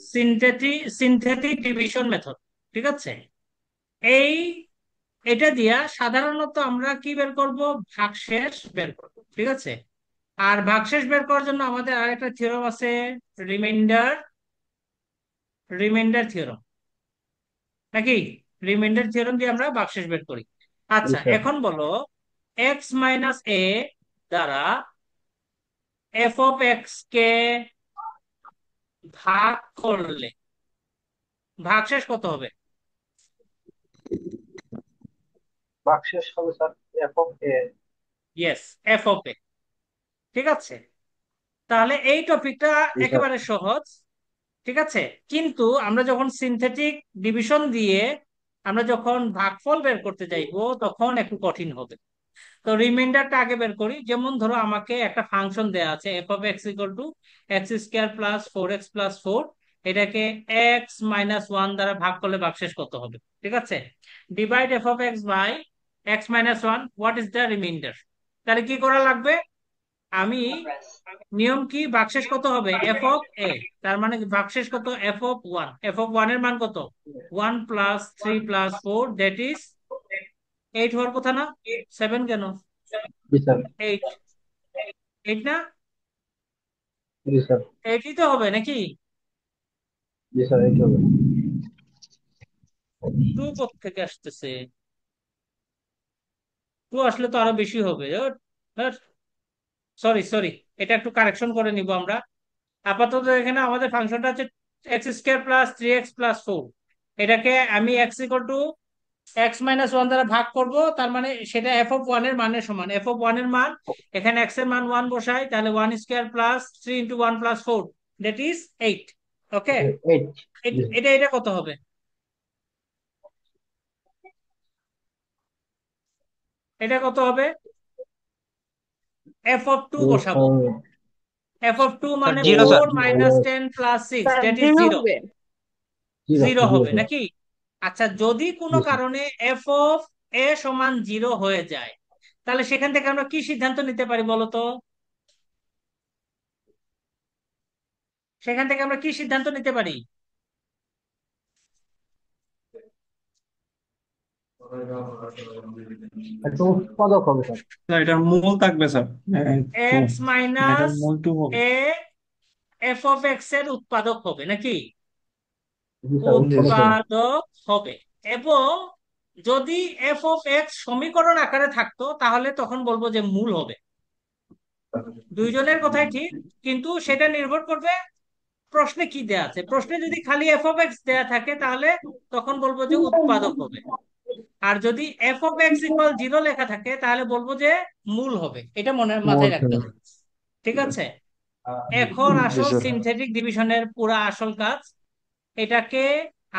Synthetic division method. ঠিক আছে, এই এটা দিয়া সাধারণত আমরা কি বের করব? ভাগশেষ বের করব। ঠিক আছে, আর ভাগশেষ বের করার জন্য আমাদের আরেকটা থিওরাম আছে, রিমাইন্ডার রিমাইন্ডার থিওরাম, নাকি? রিমাইন্ডার থিওরাম দিয়ে আমরা ভাগশেষ বের করি। জি আচ্ছা, স্যার। এখন বলো, এক্স মাইনাস এ দ্বারা এফ অফ এক্স কে ভাগ করলে ভাগশেষ কত হবে? ভাগশেষ হবে sir F of A. Yes, F of A. ঠিক আছে, তাহলে এই টপিকটা জি স্যার। একেবারে সহজ। ঠিক আছে, কিন্তু আমরা যখন সিনথেটিক ডিভিশন দিয়ে আমরা যখন ভাগফল বের করতে যাইবো তখন একটু কঠিন হবে। তো রিমাইন্ডারটা আগে বের করি। যেমন ধরো আমাকে একটা ফাংশন দেয়া আছে, F of x equal to x square plus four X plus four. এটাকে এক্স মাইনাস ওয়ান দ্বারা ভাগ করলে ভাগশেষ কত হবে? ঠিক আছে, divide F of X by x minus one, what is the remainder? তাহলে কি করা লাগবে? আমি নিয়ম কি, ভাগশেষ কত হবে? এফ অফ এ, তার মানে ভাগশেষ কত? F of one. F of one এর মান কত? One plus three plus four, that is eight হওয়ার কথা না? সেভেন কেন? জি স্যার। এইট। এইট না? জি স্যার। এইটই তো হবে নাকি? জি স্যার, এই হবে। টু থেকে আসতেছে? টু আসলে তো আরো বেশি হবে। সরি সরি, এটা একটু কারেকশন করে নিব আমরা। আপাতত এখানে আমাদের ফাংশনটা হচ্ছে x square plus three x plus four. এটাকে আমি x equal to x minus one দ্বারা ভাগ করব, তার মানে সেটা এফ অফ ওয়ান এর মানের সমান। এফ অফ ওয়ান এর মান, এখানে এক্স এর মান ওয়ান বসাই, তাহলে one square plus three into one plus four, that is eight. Okay, eight. G sir. এটা এটা কত হবে? এটা কত হবে? এফ অফ টু বসাবো। এফ অফ টু স্যার মানে zero sir. Four minus ten plus six, sir that is zero zero. হবে। জিরো জিরো জিরো হবে স্যার। নাকি? আচ্ছা, যদি কোনো জি স্যার। কারণে এফ অফ এ সমান জিরো হয়ে যায়, তাহলে সেখান থেকে আমরা কি সিদ্ধান্ত নিতে পারি বলো তো? সেখান থেকে আমরা কি সিদ্ধান্ত নিতে পারি? একটা উৎপাদক হবে স্যার। স্যার এটার মূল থাকবে স্যার। টু। এক্স এটার মাইনাস মূল টু হবে। এ এফ অফ এক্স এর উৎপাদক হবে নাকি? জি স্যার, জি উৎপাদক স্যার। হবে। উৎপাদক হবে। এবং যদি এফ অফ এক্স সমীকরণ আকারে থাকতো তাহলে তখন বলবো যে মূল হবে। দুইজনের কথাই ঠিক, কিন্তু সেটা নির্ভর করবে প্রশ্নে কি দেয়া আছে। প্রশ্নে যদি খালি এফ অফ এক্স দেয়া থাকে তাহলে তখন বলবো যে উৎপাদক হবে। আর যদি F of x equal zero লেখা থাকে তাহলে বলবো যে মূল হবে। এটা মনে মাথায় মোট রাখতে হবে। হবে। ঠিক আছে, এখন জি আসল স্যার। সিনথেটিক ডিভিশনের পুরা আসল কাজ। এটাকে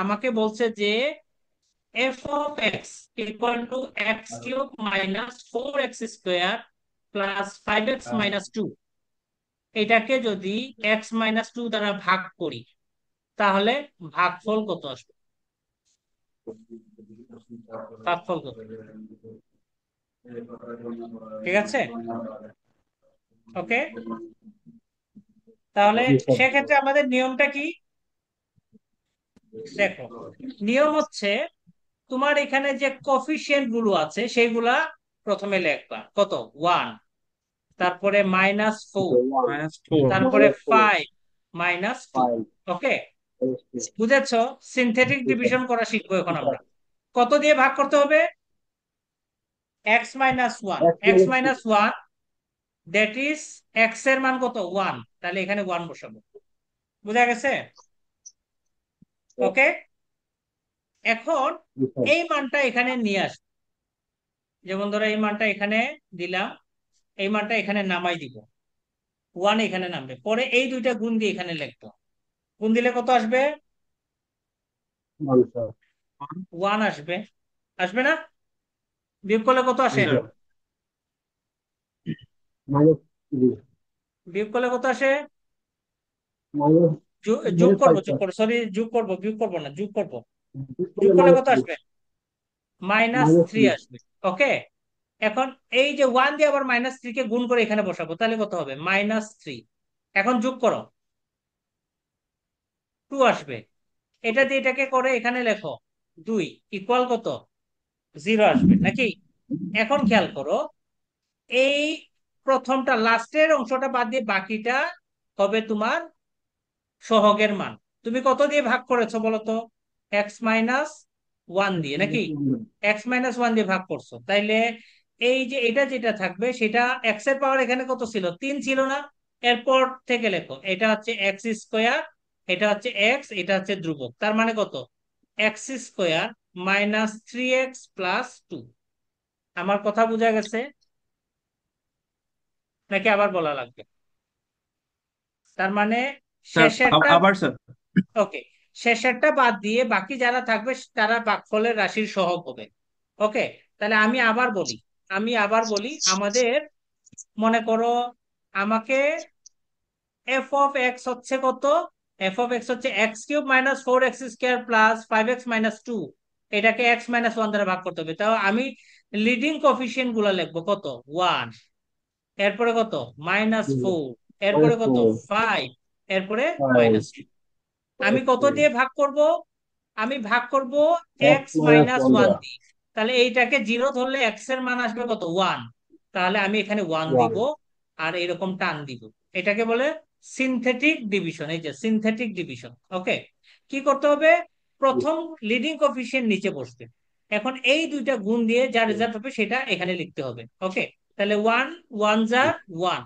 আমাকে বলছে যে F of x equal to X cube minus four X square plus five X minus two, এটাকে যদি এক্স মাইনাস টু দ্বারা ভাগ করি তাহলে ভাগফল কত আসবে? ভাগফল কত? ঠিক আছে, ওকে। তাহলে জি স্যার। সেক্ষেত্রে আমাদের নিয়মটা কি? দেখো, নিয়ম হচ্ছে তোমার এখানে যে কফিসিয়েন্ট গুলো আছে সেগুলা প্রথমে লিখবা। কত? ওয়ান, তারপরে মাইনাস ফোর, ওয়ান -4। তারপরে minus four five, minus two. Five. Okay, বুঝেছো? সিনথেটিক ডিভিশন করা শিখবো এখন আমরা। কত দিয়ে ভাগ করতে হবে? X minus one. X X minus two. Minus one, that is X এর মান কত? ওয়ান। তাহলে এখানে ওয়ান বসাবো। বুঝা গেছে? ওকে, এখন জি স্যার। এই মানটা এখানে নিয়ে আস। যেমন ধরো এই মানটা এখানে দিলাম, এই মানটা এখানে নামাই দিব, ওয়ান এখানে নামবে, পরে এই দুইটা গুণ দিয়ে এখানে লিখবো। গুণ দিলে কত আসবে? One sir. ওয়ান আসবে। আসবে না? বিয়োগ করলে কত জি আসে? স্যার। Minus three. বিয়োগ করলে কত আসে? মাইনাস যোগ মাইনাস করবো, ফাইভ যোগ স্যার। করবো, সরি, যোগ করবো, বিয়োগ করবো না, যোগ করবো। যোগ যোগ করলে করলে মাইনাস কত থ্রি। আসবে? Minus minus three three. আসবে। ওকে, এখন এই যে ওয়ান দিয়ে আবার মাইনাস থ্রি কে গুণ করে এখানে বসাবো, তাহলে কত হবে? Minus three. এখন যোগ করো। টু আসবে। এটা দিয়ে এটাকে করে এখানে লেখো, 2 ইকুয়াল কত, 0 আসবে নাকি? এখন খেয়াল করো, এই প্রথমটা লাস্টের অংশটা বাদ দিয়ে বাকিটা হবে তোমার সহগের মান। তুমি কত দিয়ে ভাগ করেছো বলো তো? x-1 দিয়ে নাকি? x-1 দিয়ে ভাগ করছো, তাইলে এই যে এটা যেটা থাকবে সেটা x এর পাওয়ার এখানে কত ছিল, 3 ছিল না? এরপর থেকে লেখো, এটা হচ্ছে এক্স স্কোয়ার, এটা হচ্ছে এক্স, এটা হচ্ছে ধ্রুবক, তার মানে কত, x² মাইনাস 3x+2। আমার কথা বোঝা গেছে নাকি আবার বলা লাগবে? তার মানে স্যার শেষেরটা, আবার স্যার। ওকে, শেষেরটা বাদ দিয়ে বাকি যারা থাকবে তারা ভাগফলের রাশির সহগ হবে। ওকে, তাহলে আমি আবার বলি আমাদের, মনে করো আমাকে f(x) হচ্ছে কত, f(x) হচ্ছে x³ - 4x² + 5x - 2, এটাকে x-1 দ্বারা ভাগ করতে হবে। তাও আমি লিডিং কোফিশিয়েন্ট গুলা লিখবো, কত, 1, এরপরে কত, -4, এরপরে কত, 5, এরপরে -2। আমি কত দিয়ে ভাগ করব? আমি ভাগ করব এক্স মাইনাস ওয়ান x-1 দ্বারা দিয়ে। তাহলে এইটাকে 0 ধরলে x এর মান আসবে কত, 1। তাহলে আমি এখানে 1 ওয়ান। দিব আর এরকম টান দিব। এটাকে বলে সিনথেটিক ডিভিশন। এই যে সিনথেটিক ডিভিশন। ওকে, কি করতে হবে? প্রথম লিডিং কোফিশিয়েন্ট নিচে বসবে। এখন এই দুইটা গুণ দিয়ে যা রেজাল্ট হবে সেটা এখানে লিখতে হবে। ওকে, তাহলে 1, 1 যা 1।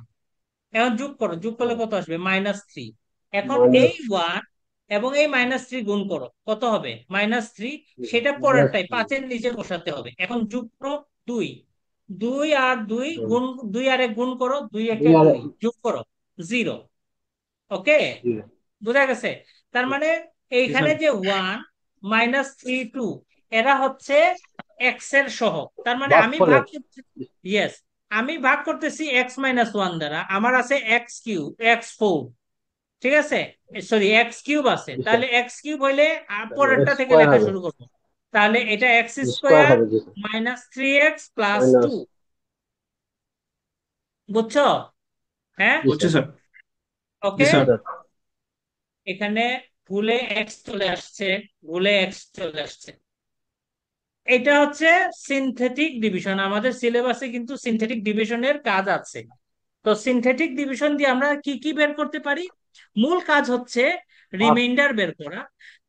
এখন যোগ করো, যোগ করলে কত আসবে, -3। এখন এই মাইনাস 1 এবং এই -3 গুণ করো, কত হবে, -3। সেটা মাইনাস পরেরটাই 5-এর নিচে বসাতে হবে। এখন যোগ করো, 2, 2 আর 2 গুণ, 2 আর 1 গুণ করো, 2 একে দুই আর 2, যোগ করো, 0। ওকে, জিরো। বোঝা গেছে? তার মানে জি এইখানে স্যার। যে 1, -3, 2, এরা হচ্ছে এক্স এর সহগ। তার মানে আমি ভাগ ভাগফলের। করছি, ইয়েস, আমি ভাগ করতেছি x-1 দ্বারা, আমার আছে x3, x4, ঠিক আছে, সরি x³ আছে, জি স্যার। তাহলে x³ হইলে পরেরটা এক্স থেকে স্কোয়ার লেখা হবে। শুরু করবো। তাহলে এটা এক্স স্কোয়ার স্কোয়ার হবে জি স্যার। -3x+2। মাইনাস। বুঝছো? হ্যাঁ, জি বুঝছি স্যার। স্যার। জি ওকে। জি স্যার। স্যার। এখানে ভুলে এক্স চলে আসছে, ভুলে এক্স চলে আসছে। এটা হচ্ছে সিনথেটিক ডিভিশন। আমাদের সিলেবাসে কিন্তু সিনথেটিক ডিভিশনের কাজ আছে। তো সিনথেটিক ডিভিশন দিয়ে আমরা কি কি বের করতে পারি? মূল কাজ হচ্ছে ভাগ। রিমাইন্ডার বের করা,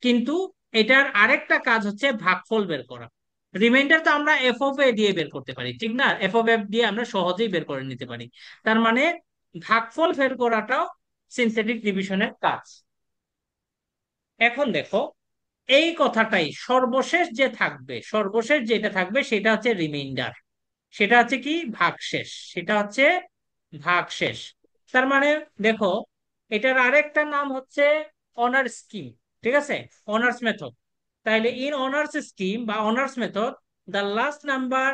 কিন্তু এটার আরেকটা কাজ হচ্ছে ভাগফল বের করা। রিমাইন্ডার তো আমরা এফ অফ এ দিয়ে বের করতে পারি, ঠিক না? এফ অফ দিয়ে আমরা সহজেই বের করে নিতে পারি। তার মানে ভাগফল বের করাটাও সিনথেটিক ডিভিশনের কাজ। এখন দেখো, এই কথাটাই সর্বশেষ যে থাকবে, সর্বশেষ যেটা থাকবে সেটা হচ্ছে রিমাইন্ডার। সেটা হচ্ছে কি, ভাগশেষ। সেটা হচ্ছে ভাগশেষ। তার মানে দেখো, এটার আরেকটা নাম হচ্ছে অনার স্কিম, ঠিক আছে, অনার্স মেথড। তাইলে ইন অনার্স স্কিম বা Horner's method, the last number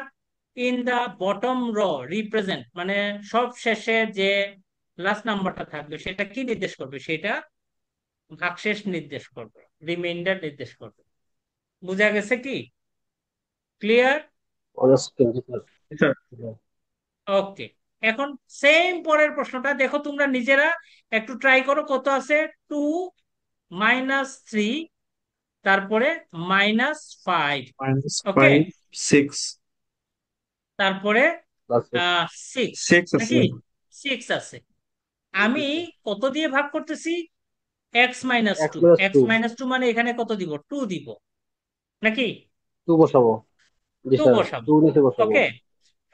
in the bottom row represent, মানে সব শেষে যে লাস্ট নাম্বারটা থাকবে সেটা কি নির্দেশ করবে, সেটা ভাগশেষ নির্দেশ করবে, রিমাইন্ডার নির্দেশ করবে। বুঝা গেছে কি? ক্লিয়ার? অনার্স জি স্যার। জি স্যার। ওকে, এখন সেম পরের প্রশ্নটা দেখো তোমরা নিজেরা, একটু ট্রাই করো। কত আছে, 2, -3, তারপরে -5, ওকে, -5, 6, তারপরে প্লাস 6 6 আছে। নাকি, 6 আছে। আমি কত দিয়ে ভাগ করতেছি, X minus X two minus X two minus two মানে এখানে কত দিব, 2 দিব নাকি? টু বসাবো। জি 2 স্যার। বসাবো। টু নিচে বসাবো। ওকে,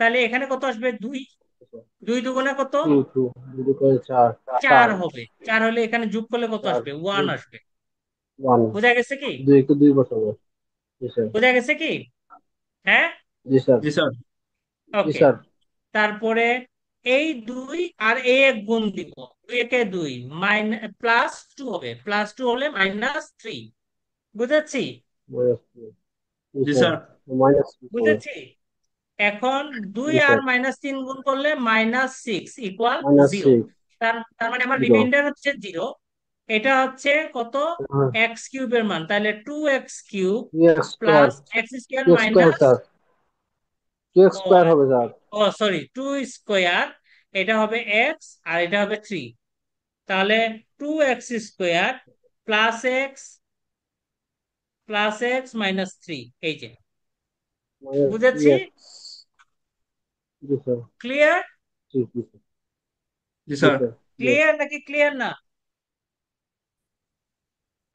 তাহলে এখানে কত আসবে, 2, 2 দুগুণে কত, টু টু দুটো করে চার। 4 চার। হবে। 4 হলে এখানে যোগ করলে কত চার আসবে, 1 আসবে। ওয়ান। বোঝা গেছে কি? দুই একটু দুই বসাবো। জি স্যার। বোঝা গেছে কি? হ্যাঁ, জি স্যার। জি স্যার। জি ওকে। স্যার। তারপরে এই 2 আর এই 1 গুণ দিব, 2 একে 2, +2 হবে, +2 হলে -3। বুঝেছি? Minus two. জি জি স্যার। স্যার। মাইনাস টু হবে। বুঝেছি। এখন 2 জি আর স্যার। -3 গুণ করলে -6 ইকুয়াল মাইনাস 0। সিক্স। তার মানে আমার জিরো। রিমাইন্ডার হচ্ছে 0। এটা হচ্ছে কত, x³ এর মান, তাহলে 2x³ two x square. Plus x² two x square minus, sir. Two x ও স্কোয়ার হবে স্যার। ও সরি, 2 স্কোয়ার, এটা হবে এক্স আর এটা হবে 3। তাহলে 2x² plus x minus three, এই যে মাইনাস থ্রি বুঝেছি। এক্স জি স্যার। ক্লিয়ার? জি জি স্যার। জি জি স্যার। Sir clear. ক্লিয়ার নাকি ক্লিয়ার না?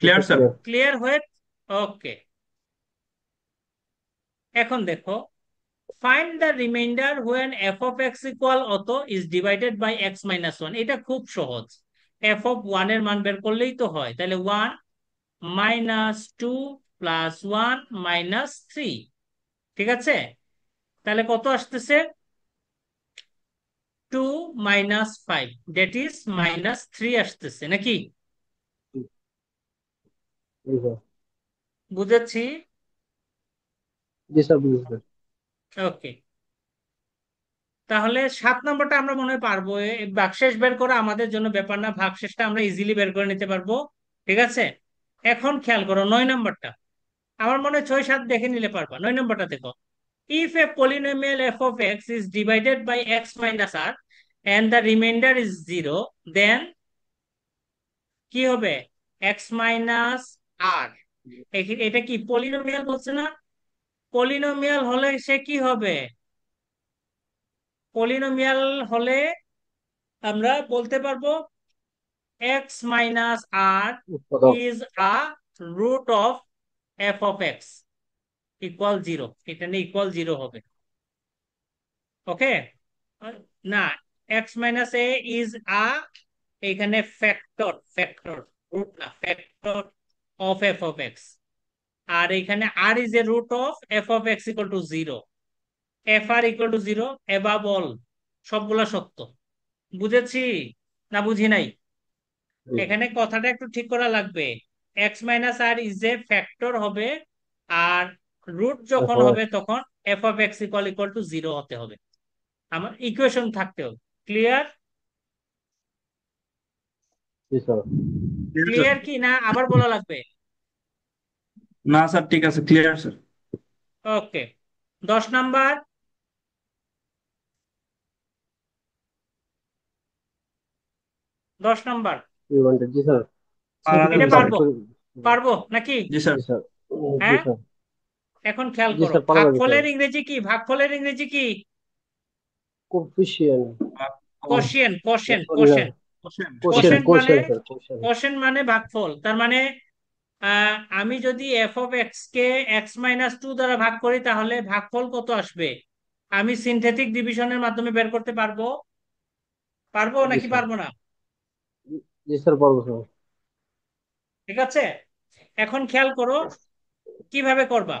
জি clear sir sir. Clear. Clear হয়ে, ওকে। এখন দেখো, find the remainder when f of x equal at is divided by x minus one. এটা খুব সহজ, এফ অফ ওয়ান এর মান বের করলেই তো হয়। তাহলে one minus two plus one minus three, ঠিক আছে? তাহলে কত আসতেছে? Two minus five, that is minus three আসতেছে নাকি? জি জি স্যার। বুঝেছি। জি স্যার বুঝেছি স্যার। ওকে, তাহলে 7 নম্বরটা আমরা মনে হয় পারবো। ভাগশেষ বের করা আমাদের জন্য ব্যাপার না, ভাগশেষটা আমরা ইজিলি বের করে নিতে পারবো। ঠিক আছে, এখন খেয়াল করো 9 নম্বরটা। আমার মনে হয় 6 7 দেখে নিলে পারবা। 9 নম্বরটা দেখো, if A polynomial f of x is divided by x minus r and the remainder is 0, then কি হবে? x minus r। এটা কি পলিনোমিয়াল বলছে না? পলিনোমিয়াল হলে সে কি হবে? পলিনোমিয়াল হলে আমরা বলতে পারবো x minus r উৎপাদক। is a root of f of x equal 0। এটা নিয়ে ইকুয়াল 0 হবে। ওকে, না, x minus a is a, এখানে ফ্যাক্টর রুট না, factor of f of x। আর এখানে r is a root of f of x equal to 0। fr equal to 0 above all, সবগুলা সত্য। বুঝেছি না বুঝি নাই? জি এখানে কথাটা একটু ঠিক করা লাগবে। X minus R is a factor হবে, আর রুট এফ যখন অফ হবে এক্স। তখন F of x equal equal to zero হতে হবে। আমার ইকুয়েশন থাকতে হবে। ক্লিয়ার? জি স্যার। Clear sir. ক্লিয়ার কি না আবার বলা লাগবে? না স্যার, ঠিক আছে, clear sir. Okay, 10 number. 10 number, জি স্যার। পারা এটা যাবে স্যার। পারবো? পারবো নাকি? জি স্যার। জি স্যার। জি হ্যাঁ, স্যার। এখন খেয়াল জি করো, স্যার পারা যাবে স্যার। ভাগফলের ইংরেজি কি? ভাগফলের ইংরেজি কি? কোফিশিয়েন্ট। কোশেন, কোশেন, সরি না। কোশেন। কোশেন কোশেন্ট মানে, কোশেন স্যার কোশেন। কোশেন্ট মানে ভাগফল। তার মানে আমি যদি এফ অফ এক্স কে এক্স মাইনাস টু দ্বারা ভাগ করি তাহলে ভাগফল কত আসবে? আমি সিনথেটিক ডিভিশনের মাধ্যমে বের করতে পারবো? পারবো জি নাকি স্যার। পারবো না? জি স্যার পারবো স্যার। ঠিক আছে, এখন খেয়াল করো কিভাবে করবা।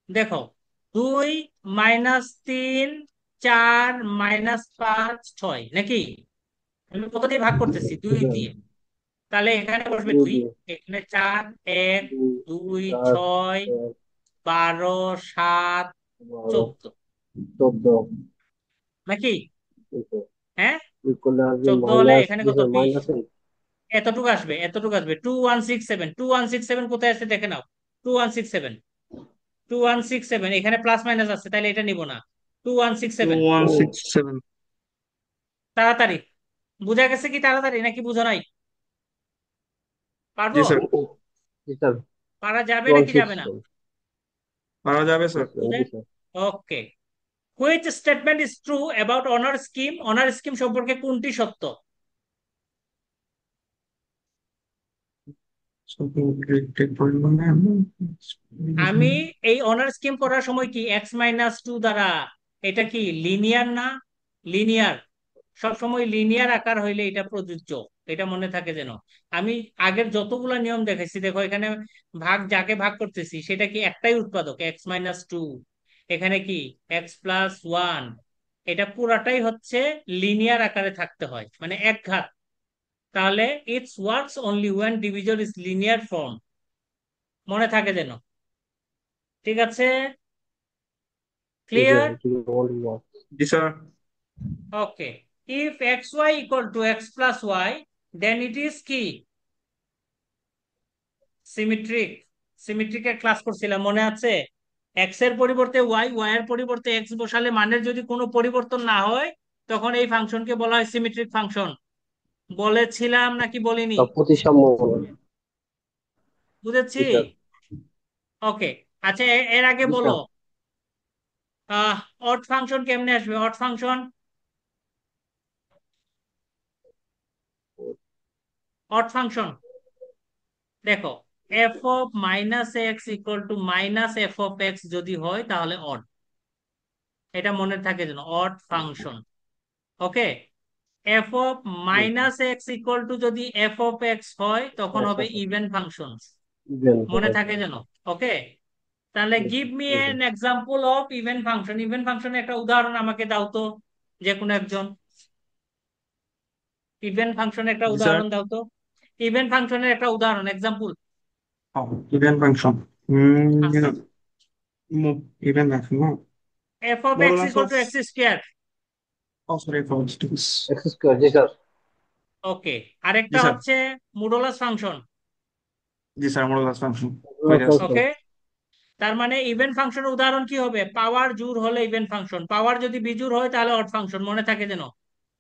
দেখো, 2 - 3 4 -5 6 নাকি? আমি কত দিয়ে ভাগ করতেছি? জি 2 স্যার। দিয়ে। তাহলে এখানে বসবে দুই 2, দিয়ে। এখানে 4, 1 দুই 2 চার 6 এক 12 7 বারো 14 চোদ্দ। নাকি? জি স্যার। হ্যাঁ, দুই করলে আসবে 14 হলে মাইনাস। এখানে জি কত? স্যার 20। মাইনাস 8। এতটুকু আসবে, এতটুকু আসবে। 2167, 2167 কোথায় আছে দেখে নাও। 2167, 2167 এখানে প্লাস মাইনাস আছে, তাহলে এটা নিব না। Two one six two seven one six seven তাড়াতাড়ি বুঝা গেছে কি? তাড়াতাড়ি নাকি বুঝো নাই? জি পারবো? স্যার। জি স্যার। পারা যাবে ওয়ান নাকি সিক্স যাবে না? সেভেন পারা যাবে স্যার। জি sir. Okay, which statement is true about honour scheme? Honour scheme সম্পর্কে কোনটি সত্য? আমি এই অনার স্কিম করার সময় কি এক্স মাইনাস টু দ্বারা, এটা কি লিনিয়ার না? লিনিয়ার, সব সময় লিনিয়ার আকার হইলে এটা প্রযোজ্য। এটা মনে থাকে যেন। আমি আগের যতগুলা নিয়ম দেখাইছি, দেখো এখানে ভাগ যাকে ভাগ করতেছি সেটা কি একটাই উৎপাদক, এক্স মাইনাস টু। এখানে কি এক্স প্লাস ওয়ান, এটা পুরাটাই হচ্ছে লিনিয়ার আকারে থাকতে হয়, মানে এক ঘাত। তাহলে it's works only one division is linear form, মনে থাকে যেন। ঠিক আছে, জি স্যার। ক্লিয়ার? জি sir. Okay, if x y equal to x plus y, then it is কি? সিমেট্রিক। সিমেট্রিকের ক্লাস করছিলাম মনে আছে? এক্স এর পরিবর্তে ওয়াই, ওয়াই এর পরিবর্তে এক্স বসালে মানের যদি কোনো পরিবর্তন না হয় তখন এই ফাংশনকে বলা হয় সিমেট্রিক ফাংশন। বলেছিলাম নাকি বলিনি? প্রতিসাম্য মূলক। বুঝেছি। জি স্যার। ওকে। আচ্ছা, এর আগে জি বলো, স্যার। অড ফাংশন কেমনে আসবে? অড ফাংশন, অড ফাংশন দেখো, F of minus x equal to minus F of x যদি হয় তাহলে অড। এটা মনে থাকে যেন, odd function. Okay. F of জি sir. Minus x equal to যদি এফ অফ এক্স হয় তখন এফ হবে অফ ইভেন ফাংশন। ইভেন মনে রাইট। থাকে যেন। ওকে। তাহলে জি গিভ স্যার। মি জি এন sir. Example of even function. Even ফাংশনের একটা উদাহরণ আমাকে দাও তো, যে কোনো একজন। ইভেন ফাংশনের একটা জি স্যার। উদাহরণ দাও তো। ইভেন ফাংশনের একটা উদাহরণ, এক্সাম্পল ইভেন্ট ফাংশন। আছে। ইভেন্ট ফাংশন না, F of x modulus equal of, to x square. Sorry for x square. জি স্যার। ওকে। জি আরেকটা স্যার। হচ্ছে মডুলাস ফাংশন। জি স্যার, মডুলাস ফাংশন হয়ে মডুলাস যাচ্ছে। ফাংশন। ওকে। তার মানে ইভেন ফাংশনের উদাহরণ কি হবে? পাওয়ার জোড় হলে ইভেন ফাংশন, পাওয়ার যদি বিজোড় হয় তাহলে অড ফাংশন। মনে থাকে যেন,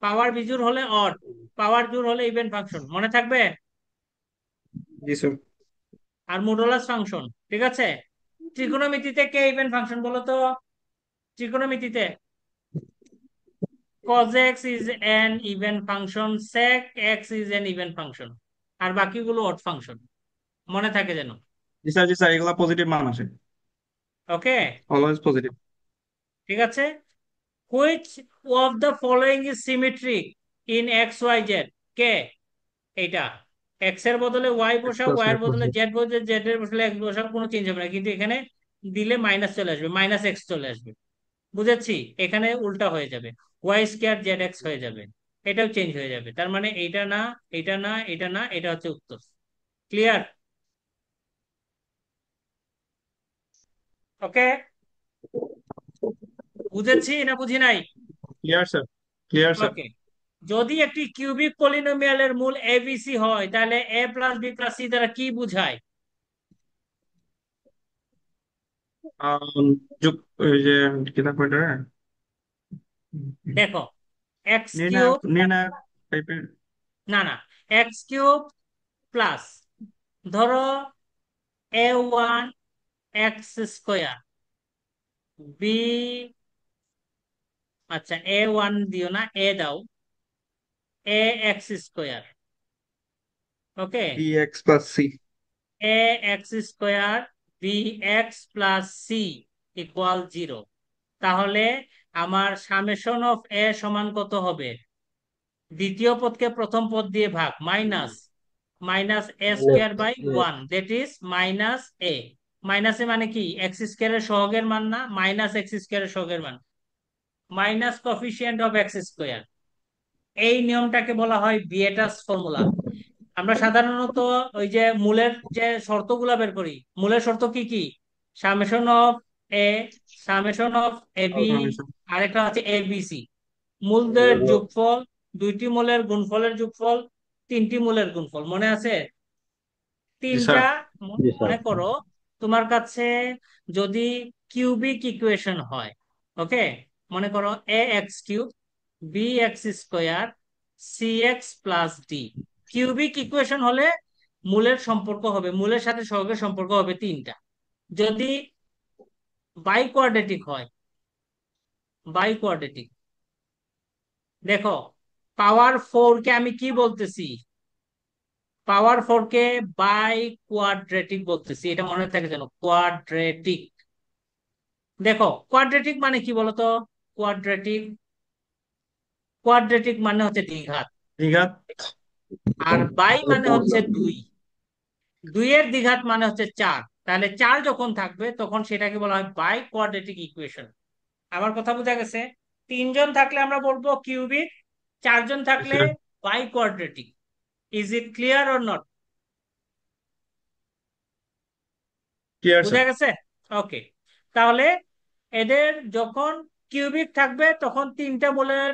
পাওয়ার বিজোড় হলে অড, পাওয়ার জোড় হলে ইভেন ফাংশন। মনে থাকবে। জি স্যার। আর মডুলাস ফাংশন, ঠিক আছে। ত্রিকোণমিতিতে কে ইভেন ফাংশন বলো তো? ত্রিকোণমিতিতে cos x is an even function, sec x is an even function, আর বাকিগুলো অড ফাংশন। মনে থাকে যেন। জি স্যার। জি স্যার, এগুলা পজিটিভ মান আসে, ওকে। Always positive. ঠিক আছে। which of the following is symmetric in x y z? কে এইটা? এক্স এর বদলে ওয়াই এক্স বসাও, প্লাস ওয়াই ওয়াই এর প্লাস বদলে জেড। জেড বসে, জেড এর বদলে এক্স বসাও, কোনো চেঞ্জ হবে না, কিন্তু এখানে দিলে মাইনাস চলে আসবে, মাইনাস এক্স চলে আসবে। বুঝেছি। এখানে উল্টা হয়ে যাবে, ওয়াই স্কোয়ার জেড এক্স হয়ে যাবে। এটাও চেঞ্জ হয়ে যাবে। তার মানে এইটা না, এটা না, এটা না, এটা হচ্ছে উত্তর। ক্লিয়ার? ওকে। বুঝেছি না বুঝি নাই? Clear sir. Clear sir. Okay. যদি একটি কিউবিক পলিনোমিয়ালের মূল এবিসি হয় তাহলে A plus B plus C দ্বারা কি বোঝায়? যোগ, ওই যে কি থাকবে এটা, দেখো, এক্স কিউব, নির্ণায়ক নির্ণায়ক টাইপের। না না, এক্স কিউব প্লাস, ধরো A one x square, B, আচ্ছা এ ওয়ান দিও না, এ দাও, A x square. Okay. B x plus C. A x square B x plus C equal zero. তাহলে আমার সামেশন অফ এ সমান কত হবে? দ্বিতীয় পদকে প্রথম পদ দিয়ে ভাগ, minus minus A minus square by A. One, that is minus A. Minus A মানে কি? এক্স স্কোয়ারের সহগের মান না, মাইনাস এক্স স্কোয়ারের সহগের মান, minus coefficient of x square. এই নিয়মটাকে বলা হয় বিয়েটাস ফর্মুলা। আমরা সাধারণত ওই যে মূলের যে শর্তগুলা বের করি, মূলের শর্ত কি কি? Summation of A, summation of A B, transformation. আরেকটা হচ্ছে এ বি সি। মূলদের যোগফল, দুইটি মূলের গুণফলের যোগফল, তিনটি মূলের গুণফল। মনে আছে? জি স্যার। তিনটা। জি স্যার। মনে করো, তোমার কাছে যদি কিউবিক ইকুয়েশন হয়, ওকে, মনে করো A x cube B x square C x plus D. Cubic equation হলে মূলের সম্পর্ক হবে, মূলের সাথে সহগের সম্পর্ক হবে তিনটা। যদি বাই কোয়াড্রেটিক হয়, বাই কোয়াড্রেটিক, দেখো, পাওয়ার ফোর কে আমি কি বলতেছি? পাওয়ার ফোর কে বাই কোয়াড্রেটিক বলতেছি, এটা মনে থাকে যেন, কোয়াড্রেটিক। দেখো, কোয়াড্রেটিক মানে কি বলতো? কোয়াড্রেটিক, কোয়াড্রেটিক মানে হচ্ছে দ্বিঘাত। দ্বিঘাত। আর বাই মানে হচ্ছে দুই, দুইয়ের দ্বিঘাত মানে হচ্ছে চার। তাহলে চার যখন থাকবে তখন সেটাকে বলা হয় বাই কোয়াড্রেটিক ইকুয়েশন। আমার কথা বোঝা গেছে? তিনজন থাকলে আমরা বলবো কিউবিক, চারজন জি থাকলে sir. Biquadratic. Is it clear or not? Clear বুঝা স্যার। গেছে? ওকে। তাহলে এদের যখন কিউবিক থাকবে তখন তিনটা মূলের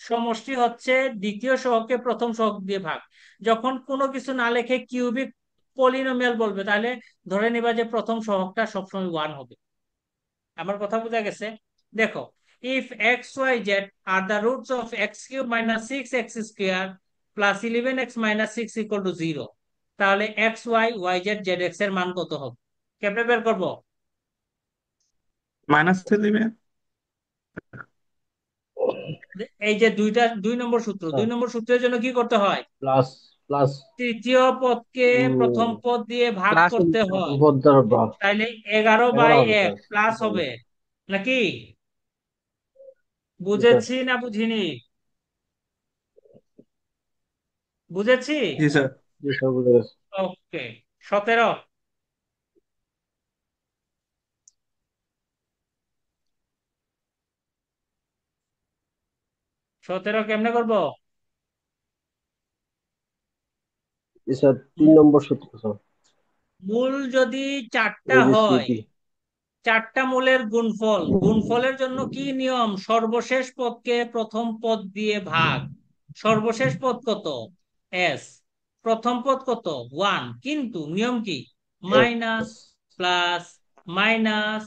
সমষ্টি হচ্ছে দ্বিতীয় সহগকে প্রথম সহগ দিয়ে ভাগ। যখন কোনো কিছু না লিখে কিউবিক পলিনোমিয়াল বলবে তাহলে ধরে নিবা যে প্রথম সহগটা সবসময় ওয়ান হবে। আমার কথা বোঝা গেছে? দেখো, if x Y Z are the roots of X cube minus six X square, +11x - 6 = 0, তাহলে X Y Y Z Z X এর মান কত হবে? কেমনে বের করবো? -11। এই যে দুই নম্বর সূত্র, স্যার 2 নম্বর সূত্রের জন্য কি করতে হয়? প্লাস প্লাস তৃতীয় পদকে প্রথম পদ দিয়ে ভাগ প্লাস করতে প্রথম হয়। পদ দ্বারা ভাগ তাইলে 11 বাই 11 হবে এক স্যার। প্লাস হবে নাকি? জি স্যার। বুঝেছি না বুঝিনি? বুঝেছি। জি স্যার। জি স্যার বুঝে গেছি। ওকে। 17। 17 কেমনে করবো? জি স্যার 3 নম্বর সূত্র স্যার। মূল যদি 4টা হয়, এবিসিডি। 4টা মূলের গুণফল, গুণফলের জন্য কি নিয়ম? সর্বশেষ পদকে প্রথম পদ দিয়ে ভাগ। সর্বশেষ পদ কত? এস। প্রথম পদ কত? 1, কিন্তু নিয়ম কি? Minus S. Plus minus,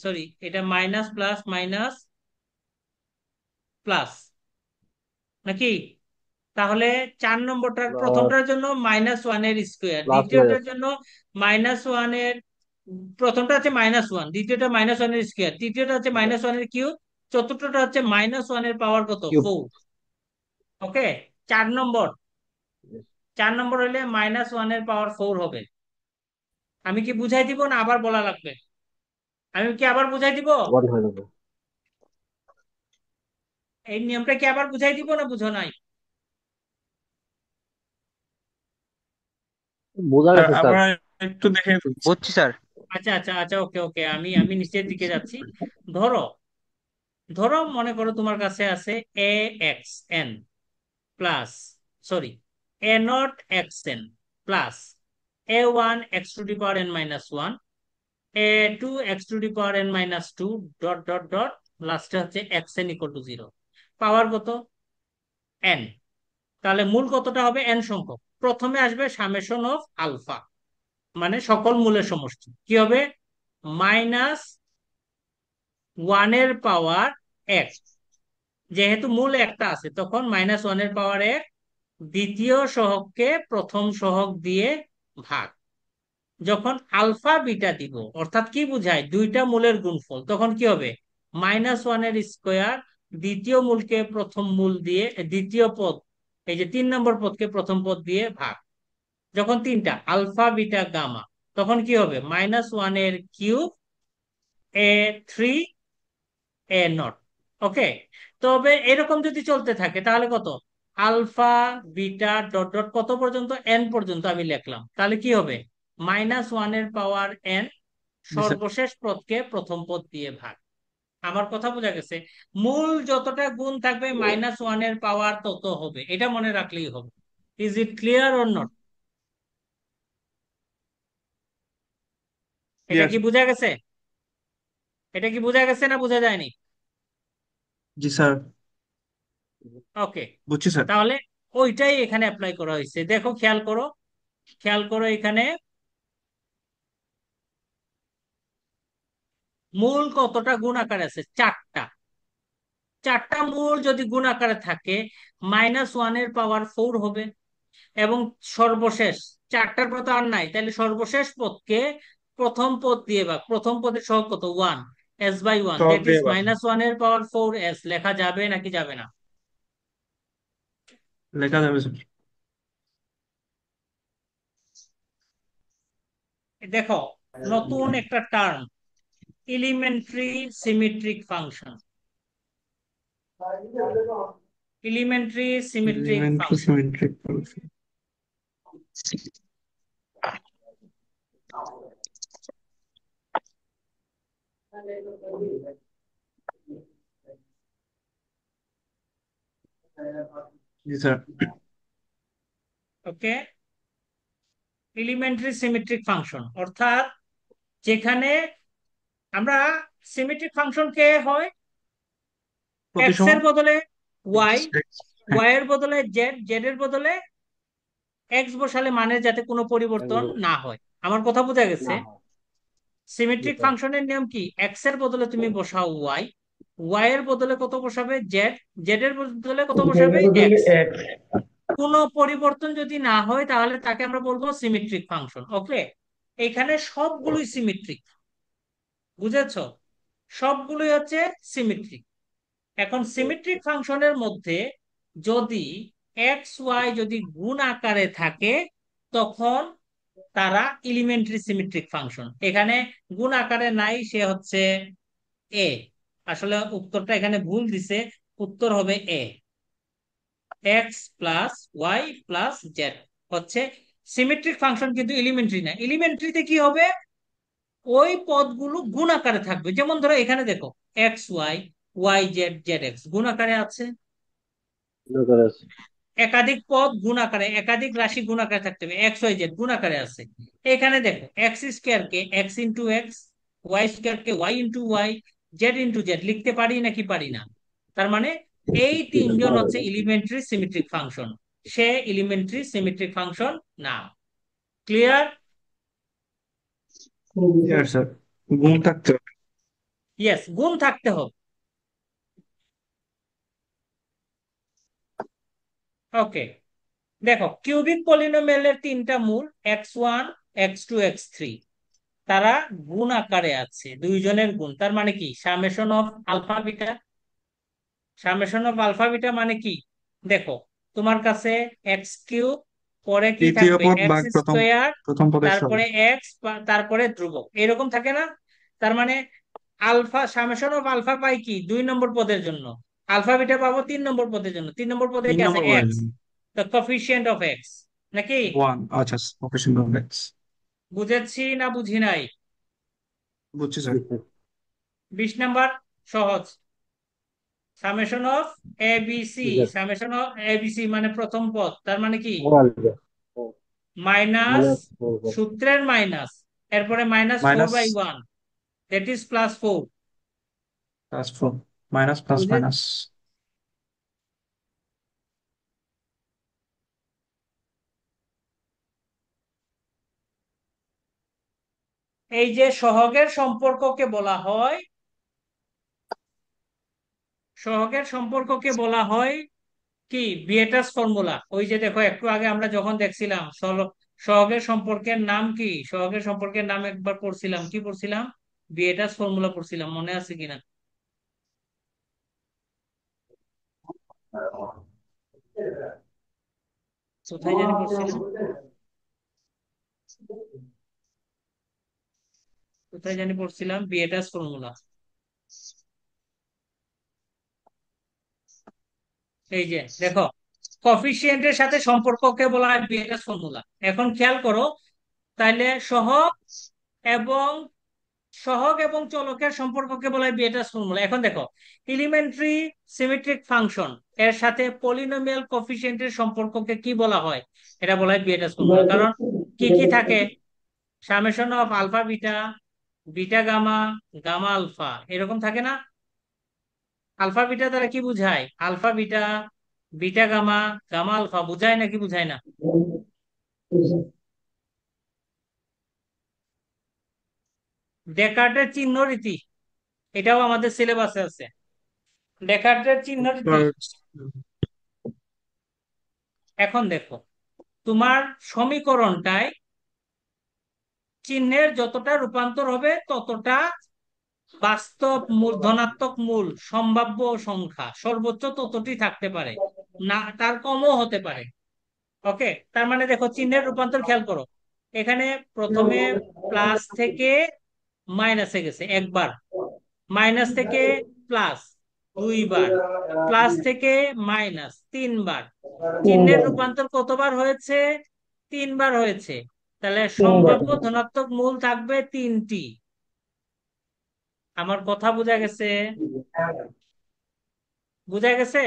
sorry, এটা মাইনাস প্লাস মাইনাস প্লাস নাকি? তাহলে 4 নম্বরটার, প্লাস প্রথমটার জন্য -1 এর স্কোয়ার, প্লাস দ্বিতীয়টার মাইনাস। জন্য -1 এর, প্রথমটা হচ্ছে -1, দ্বিতীয়টা -1 এর স্কোয়ার, তৃতীয়টা হচ্ছে -1 এর কিউব, চতুর্থটা হচ্ছে -1 এর পাওয়ার কত? কিউব। 4। ওকে। 4 নম্বর, 4 নম্বর হলে -1 এর পাওয়ার 4 হবে। আমি কি বুঝাই দিব না আবার বলা লাগবে? আমি কি আবার বুঝাই দিব? 1 হয়ে যাবে। এই নিয়মটা কি আবার বুঝাই দিব না বুঝো নাই? বোঝা স্যার গেছে স্যার। আবার একটু দেখে দিচ্ছি। বুঝছি স্যার। আচ্ছা আচ্ছা আচ্ছা, ওকে ওকে, আমি আমি নিচের দিকে যাচ্ছি। ধরো, ধরো মনে করো তোমার কাছে আছে ax(n) plus, sorry, a0(x(n) plus a1(x^n-1), a2(x^n-2) dot dot dot, লাস্টে হচ্ছে xn = 0। পাওয়ার কত? n। তাহলে মূল কতটা হবে? n সংখ্যক। প্রথমে আসবে সামেশন অফ আলফা, মানে সকল মূলের সমষ্টি। কি হবে? -1 এর পাওয়ার 1। যেহেতু মূল একটা আছে, তখন -1 এর পাওয়ার 1 দ্বিতীয় সহগকে প্রথম সহগ দিয়ে ভাগ। যখন আলফা বিটা দিব, অর্থাৎ কি বুঝায়? দুইটা মূলের গুণফল, তখন কি হবে? -1 এর স্কোয়ার দ্বিতীয় মূলকে প্রথম মূল দিয়ে, দ্বিতীয় পদ, এই যে 3 নম্বর পদকে প্রথম পদ দিয়ে ভাগ। যখন তিনটা আলফা বিটা গামা, তখন কি হবে? -1 এর কিউব a3 a0। ওকে। তবে এরকম যদি চলতে থাকে তাহলে কত? আলফা বিটা ডট ডট কত পর্যন্ত? এন পর্যন্ত আমি লিখলাম, তাহলে কি হবে? -1 এর পাওয়ার n জি স্যার। সর্বশেষ পদকে প্রথম পদ দিয়ে ভাগ। আমার কথা বোঝা গেছে? মূল যতটা গুণ থাকবে -1 এর পাওয়ার তত হবে, এটা মনে রাখলেই হবে। Is it clear or not? এটা ক্লিয়ার। কি বোঝা গেছে? এটা কি বোঝা গেছে না বোঝা যায়নি? জি স্যার। ওকে। বুঝছি স্যার। তাহলে ওইটাই এখানে অ্যাপ্লাই করা হয়েছে। দেখো, খেয়াল করো, খেয়াল করো এখানে মূল কতটা গুণ আকারে আছে? 4টা। 4টা মূল যদি গুণ আকারে থাকে, -1 এর পাওয়ার 4 হবে। এবং সর্বশেষ 4টার পর তো আর নাই, তাহলে সর্বশেষ পদকে প্রথম পদ দিয়ে ভাগ। প্রথম পদের সহগ কত? 1, s/1, সহগ দ্যাট ইজ দিয়ে বাস -1 এর পাওয়ার 4s। লেখা যাবে নাকি যাবে না? লেখা যাবে স্যার। দেখো, নতুন একটা term, elementary symmetric function. Elementary symmetric elementary function. Symmetric. জি sir. Okay. Elementary symmetric function অর্থাৎ যেখানে আমরা সিমেট্রিক ফাংশন কে হয় এক্স প্রতিসম। এর বদলে ওয়াই, হ্যাঁ। ওয়াই এর বদলে জেড, জেড এর বদলে এক্স বসালে মানের যাতে কোনো পরিবর্তন না হয়। আমার কথা বোঝা না গেছে? হয়। জি সিমেট্রিক স্যার। ফাংশনের নিয়ম কি? এক্স এর বদলে তুমি বসাও ওয়াই, ওয়াই এর বদলে কত বসাবে? জেড, জেড এর বদলে কত বসাবে? এক্স। কোনো পরিবর্তন যদি না হয় তাহলে তাকে আমরা বলবো সিমেট্রিক ফাংশন। ওকে, এখানে সবগুলোই সিমেট্রিক, বুঝেছো? সবগুলোই হচ্ছে সিমেট্রিক। এখন সিমেট্রিক ফাংশনের মধ্যে যদি এক্স ওয়াই যদি গুণ আকারে থাকে, তখন তারা এলিমেন্টারি সিমেট্রিক ফাংশন। এখানে গুণ আকারে নাই, সে হচ্ছে এ। আসলে উত্তরটা এখানে ভুল দিছে, উত্তর হবে A. X plus y plus z হচ্ছে সিমেট্রিক ফাংশন, কিন্তু এলিমেন্টারি না। এলিমেন্টারিতে কি হবে? ওই পদগুলো গুণ আকারে থাকবে। যেমন ধরো এখানে দেখো, X Y, Y Z, Z X গুণ আকারে আছে। দরকার আছে। একাধিক পদ গুণ আকারে, একাধিক রাশি গুণ আকারে থাকতে হবে। এক্স ওয়াই জেড গুণ আকারে আছে। এখানে দেখো, এক্স স্কোয়ার কে x into x, y square কে y into y, z into z লিখতে পারি নাকি পারি না? তার মানে এই তিনজন পারা হচ্ছে যায়। Elementary symmetric function. সে এলিমেন্টারি সিমেট্রিক ফাংশন না। ক্লিয়ার? Clear sir. গুণ থাকতে হবে। ইয়েস, গুণ থাকতে হবে। ওকে, দেখো কিউবিক পলিনোমিয়ালের তিনটা মূল, x1, x2, x3, তারা গুণ আকারে আছে, দুইজনের গুণ। তার মানে কি? Summation of alpha beta. Summation of alpha beta মানে কি? দেখো, তোমার কাছে এক্স কিউব, পরে কি তৃতীয় থাকবে পদ এক্স ভাগ প্রথম স্কোয়ার, প্রথম পদের সহগ। তারপরে এক্স, তারপরে ধ্রুবক, এরকম থাকে না? তার মানে আলফা, সামেশন অফ আলফা পাই কি 2 নম্বর পদের জন্য, আলফা বিটা পাবো 3 নম্বর পদের জন্য। 3 নম্বর পদে তিন কি আছে? নম্বর পদের এক্স, জন্য দ্য কোফিশিয়েন্ট অফ এক্স, নাকি? ওয়ান। আচ্ছা, অপারেশন কমপ্লেক্স। বুঝেছি না বুঝি নাই? বুঝছি স্যার। 20 নাম্বার সহজ, summation of A B C. ঠিক আছে। Summation of A B C মানে প্রথম পদ, তার মানে কি? মোরাল যা। Minus, minus four. সূত্রের মাইনাস, এরপরে minus four minus by one, that is plus 4। Plus four, minus plus বুঝে, মাইনাস। এই যে সহগের সম্পর্ককে বলা হয়, সহগের সম্পর্ককে বলা হয় কি? বিয়েটাস ফর্মুলা। ওই যে দেখো, একটু আগে আমরা যখন দেখছিলাম সহগের সম্পর্কের নাম কি? সহগের সম্পর্কের নাম একবার পড়ছিলাম, কি পড়ছিলাম? বিয়েটাস ফর্মুলা পড়ছিলাম, মনে আছে কিনা? কোথায় জানি পড়ছিলাম, কোথায় জানি পড়ছিলাম বিয়েটাস ফর্মুলা। এই যে দেখো, কফিসিয়েন্টের সাথে সম্পর্ককে বলা হয় বিয়েটাস ফর্মুলা। এখন খেয়াল করো, তাইলে এবং সহগ এবং চলকের সম্পর্ককে বলা হয় বিয়েটাস ফর্মুলা। এখন দেখো, এলিমেন্টারি সিমেট্রিক ফাংশন এর সাথে পলিনোমিয়াল কোফিসিয়েন্টের সম্পর্ককে কি বলা হয়? এটা বলা হয় বিয়েটাস ফর্মুলা। কারণ কি কি থাকে? Summation of alpha beta, beta gamma, gamma alpha, এরকম থাকে না? আলফা বিটা দ্বারা কি বুঝায়? Alpha beta, beta gamma, gamma alpha বুঝায় নাকি বুঝায় না? ডেকার্টের চিহ্ন রীতি, এটাও আমাদের সিলেবাসে আছে। ডেকার্টের চিহ্ন রীতি। এখন দেখো, তোমার সমীকরণটায় চিহ্নের যতটা রূপান্তর হবে ততটা বাস্তব মূল, ধনাত্মক মূল, সম্ভাব্য সংখ্যা সর্বোচ্চ ততটি থাকতে পারে, না তার কমও হতে পারে। ওকে, তার মানে দেখো চিহ্নের রূপান্তর খেয়াল করো। এখানে প্রথমে প্লাস থেকে মাইনাসে গেছে একবার, মাইনাস থেকে প্লাস 2বার, প্লাস থেকে মাইনাস 3বার। চিহ্নের রূপান্তর কতবার হয়েছে? 3বার হয়েছে। তাহলে সম্ভাব্য ধনাত্মক মূল থাকবে 3টি। আমার কথা বোঝা গেছে? বোঝা গেছে?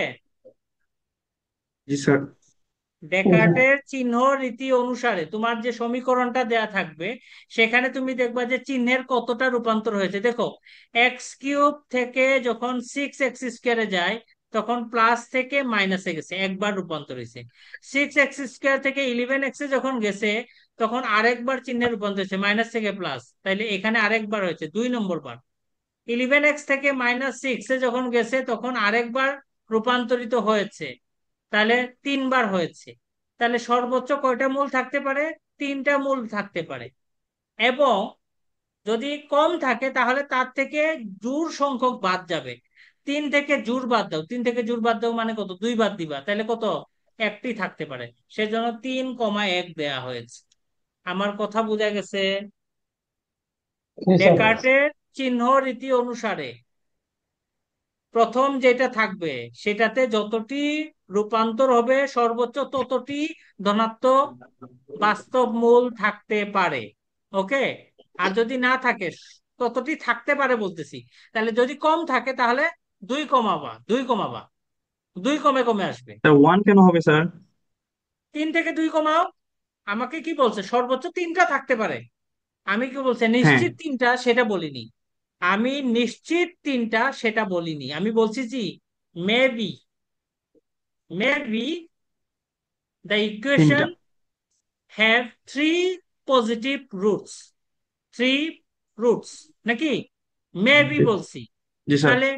জি স্যার। ডেকার্টের চিহ্ন রীতি অনুসারে তোমার যে সমীকরণটা দেয়া থাকবে, সেখানে তুমি দেখবা যে চিহ্নের কতটা রূপান্তর হয়েছে। দেখো, এক্স কিউব থেকে যখন 6x স্কোয়ারে যায়, তখন প্লাস থেকে মাইনাসে গেছে, একবার রূপান্তর হয়েছে। 6x স্কোয়ার থেকে 11x যখন গেছে, তখন আরেকবার চিহ্নের রূপান্তর হয়েছে, মাইনাস থেকে প্লাস, তাইলে এখানে আরেকবার হয়েছে, 2 নম্বর বার। 11x থেকে -6 যখন গেছে, তখন আরেকবার রূপান্তরিত হয়েছে, তাহলে 3 বার হয়েছে। তাহলে সর্বোচ্চ কয়টা মূল থাকতে পারে? 3টা মূল থাকতে পারে। এবং যদি কম থাকে তাহলে তার থেকে জোড় সংখ্যক বাদ যাবে। 3 থেকে জোড় বাদ দাও, 3 থেকে জোড় বাদ দাও মানে কত? 2 বাদ দিবা, তাহলে কত? একটি থাকতে পারে। সেজন্য 3,1 দেয়া হয়েছে। আমার কথা বোঝা গেছে? জি স্যার। ডেকার্টের চিহ্ন রীতি অনুসারে প্রথম যেটা থাকবে সেটাতে যতটি রূপান্তর হবে সর্বোচ্চ ততটি ধনাত্মক বাস্তব মূল থাকতে পারে। ওকে? আর যদি না থাকে, ততটি থাকতে পারে বলতেছি। তাহলে যদি কম থাকে তাহলে 2 কমাবা, 2 কমাবা, 2 কমে কমে আসবে। স্যার 1 কেন হবে স্যার? 3 থেকে 2 কমাও। আমাকে কি বলছে? সর্বোচ্চ 3টা থাকতে পারে। আমি কি বলছে হ্যাঁ। নিশ্চিত 3টা সেটা বলিনি। আমি নিশ্চিত 3টা সেটা বলিনি, আমি বলছি যে মেবি, মেবি দ্য 3টা। Equation have 3 positive roots, 3 roots, নাকি? মেবি বলছি। জি স্যার। তাহলে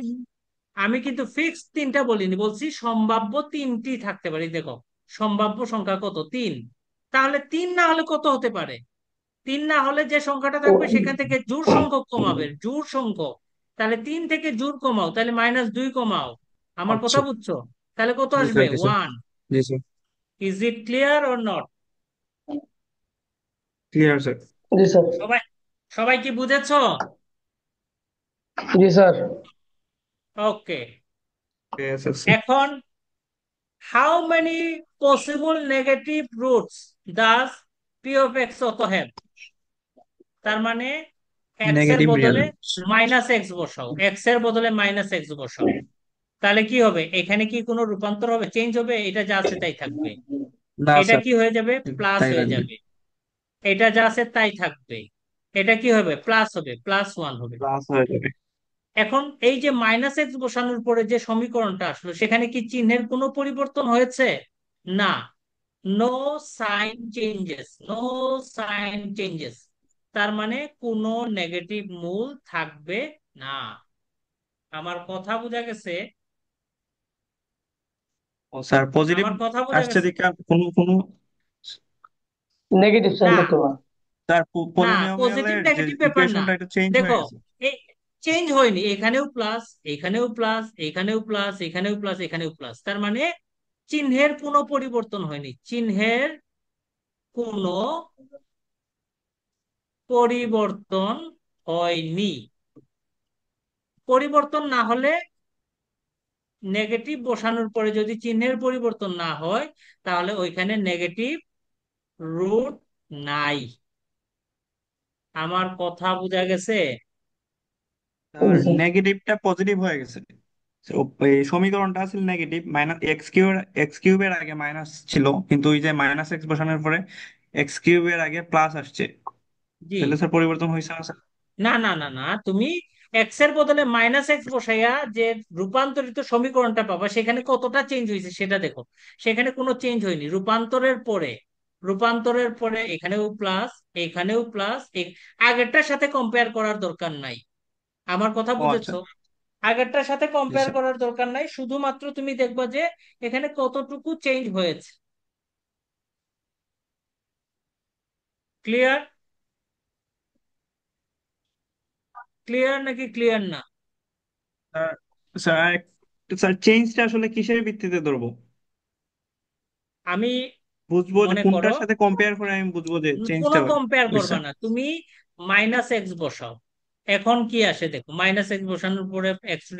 আমি কিন্তু ফিক্সড 3টা বলিনি, বলছি সম্ভাব্য 3টি থাকতে পারে। দেখো, সম্ভাব্য সংখ্যা কত? 3। তাহলে 3 না হলে কত হতে পারে? 3 না হলে যে সংখ্যাটা ও, থাকবে সেখান থেকে জোড় সংখ্যক কমাবে, জোড় সংখ্যক। তাহলে 3 থেকে জোড় কমাও, তাহলে -2 কমাও। আমার কথা আচ্ছা। বুঝছো? তাহলে কত জি আসবে? স্যার, জি sir. 1। G sir. Is it clear or not? Clear sir. জি স্যার। সবাই, সবাই কি বুঝেছো? জি স্যার। ওকে। Yes, yes, sir. এখন how many possible negative roots does P of x অত হ্যাভ? তার মানে এক্স এর নেগেটিভ রিয়েল। বদলে -x বসাও, এক্স এর বদলে -x বসাও। তাহলে কি হবে? এখানে কি কোনো রূপান্তর হবে, চেঞ্জ হবে? এটা যা আছে তাই থাকবে। না এটা স্যার, কি হয়ে যাবে? প্লাস তাই হয়ে লাগবে। যাবে। এটা যা আছে তাই থাকবে। এটা কি হবে? প্লাস হবে, +1 হবে। প্লাস হয়ে যাবে। এখন এই যে -x বসানোর পরে যে সমীকরণটা আসলো সেখানে কি চিহ্নের কোনো পরিবর্তন হয়েছে? না। No sign changes, no sign changes. তার মানে কোনো নেগেটিভ মূল থাকবে না। আমার কথা বোঝা গেছে? ও স্যার, পজিটিভ আমার কথা বোঝা আসছে গেছে? দিকে কোনো কোনো নেগেটিভ সাইন না, করতে পারেন। স্যার না, পজিটিভ পলিনোমিয়ালের যে নেগেটিভ ব্যাপার না। ইকুয়েশনটা এটা চেঞ্জ দেখো, হয়ে গেছে। এই চেঞ্জ হয়নি, এখানেও প্লাস, এখানেও প্লাস, এখানেও প্লাস, এখানেও প্লাস, এখানেও প্লাস। তার মানে চিহ্নের কোনো পরিবর্তন হয়নি, চিহ্নের কোনো পরিবর্তন হয়নি। পরিবর্তন না হলে, নেগেটিভ বসানোর পরে যদি চিহ্নের পরিবর্তন না হয় তাহলে ওইখানে নেগেটিভ রুট নাই। আমার কথা বোঝা গেছে? আর জি স্যার। নেগেটিভটা পজিটিভ হয়ে গেছে। So, এই সমীকরণটা আসলে নেগেটিভ, মাইনাস এক্স কিউবের আগে মাইনাস ছিল, কিন্তু ওই যে -x বসানোর পরে এক্স কিউবের আগে প্লাস আসছে। জি। তাহলে স্যার পরিবর্তন হয়েছে না স্যার? না, না, না, না, তুমি এক্স এর বদলে -x বসাইয়া যে রূপান্তরিত সমীকরণটা পাবা সেখানে কতটা চেঞ্জ হয়েছে সেটা দেখো। সেখানে কোনো চেঞ্জ হয়নি রূপান্তরের পরে। রূপান্তরের পরে এখানেও প্লাস, এখানেও প্লাস। আগেরটার সাথে কম্পেয়ার করার দরকার নাই। আমার কথা ও আচ্ছা। বুঝেছো? আগেরটার সাথে জি কম্পেয়ার স্যার। করার দরকার নাই, শুধুমাত্র তুমি দেখবা যে এখানে কতটুকু চেঞ্জ হয়েছে। ক্লিয়ার? ক্লিয়ার নাকি ক্লিয়ার না? স্যার, স্যার স্যার চেঞ্জটা আসলে কিসের ভিত্তিতে ধরবো? আমি বুঝবো যে মনে করো, কোনটার সাথে কম্পেয়ার করে আমি বুঝবো যে কোনো চেঞ্জটা কম্পেয়ার হয়েছে। করবা না, তুমি -x বসাও। এখন কি আসে দেখো, -x বসানোর পরে x⁴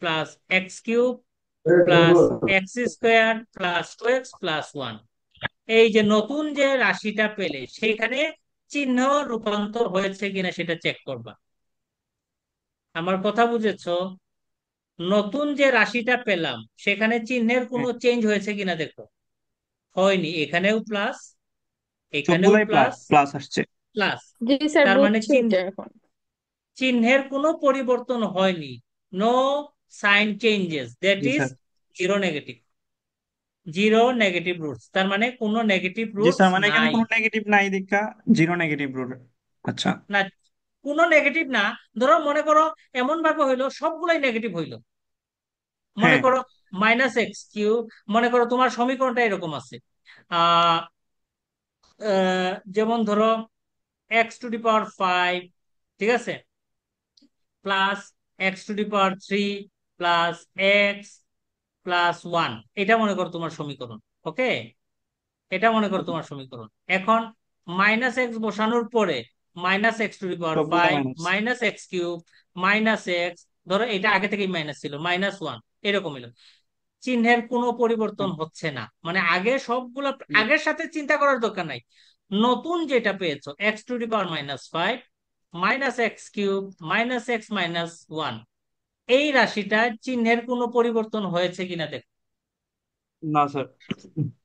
plus x³ plus x² plus 2x+1। এই যে নতুন যে রাশিটা পেলে সেখানে চিহ্ন রূপান্তর হয়েছে কিনা সেটা চেক করবা। আমার কথা বুঝেছো? নতুন যে রাশিটা পেলাম সেখানে চিহ্নের কোনো হ্যাঁ, চেঞ্জ হয়েছে কিনা দেখো। হয়নি, এখানেও প্লাস, এখানেও সবগুলাই প্লাস প্লাস, প্লাস আসছে। প্লাস। জি স্যার, তার মানে বুঝছি এটা এখন। চিহ্নের কোনো পরিবর্তন হয়নি। নো সাইন চেঞ্জেস, দ্যাট জি is sir. Zero negative, zero negative roots. তার মানে কোনো নেগেটিভ জি রুটস স্যার, মানে এখানে নাই। কোনো নেগেটিভ নাই দেখা জিরো নেগেটিভ রুট। আচ্ছা। না, কোনো নেগেটিভ না। ধরো মনে করো এমন ভাবে হইলো সবগুলাই নেগেটিভ হইলো। মনে হ্যাঁ। করো মাইনাস এক্স কিউব, মনে করো তোমার সমীকরণটা এরকম আছে, আহ যেমন ধরো x⁵, ঠিক আছে, plus x⁵ plus x plus one, এটা মনে করো তোমার সমীকরণ। ওকে, এটা মনে করো তোমার সমীকরণ। এখন মাইনাস এক্স বসানোর পরে মাইনাস এক্স টু দি পাওয়ার সবগুলা five minus. Minus x cube minus x, ধরো এটা আগে থেকেই মাইনাস ছিল, মাইনাস ওয়ান, এরকম এলো। চিহ্নের কোনো পরিবর্তন হচ্ছে না, মানে আগে সবগুলো আগের সাথে চিন্তা করার দরকার নাই। নতুন যেটা পেয়েছো x⁵ minus x cube minus x minus one, এই রাশিটা চিহ্নের কোনো পরিবর্তন হয়েছে কিনা দেখো। না স্যার।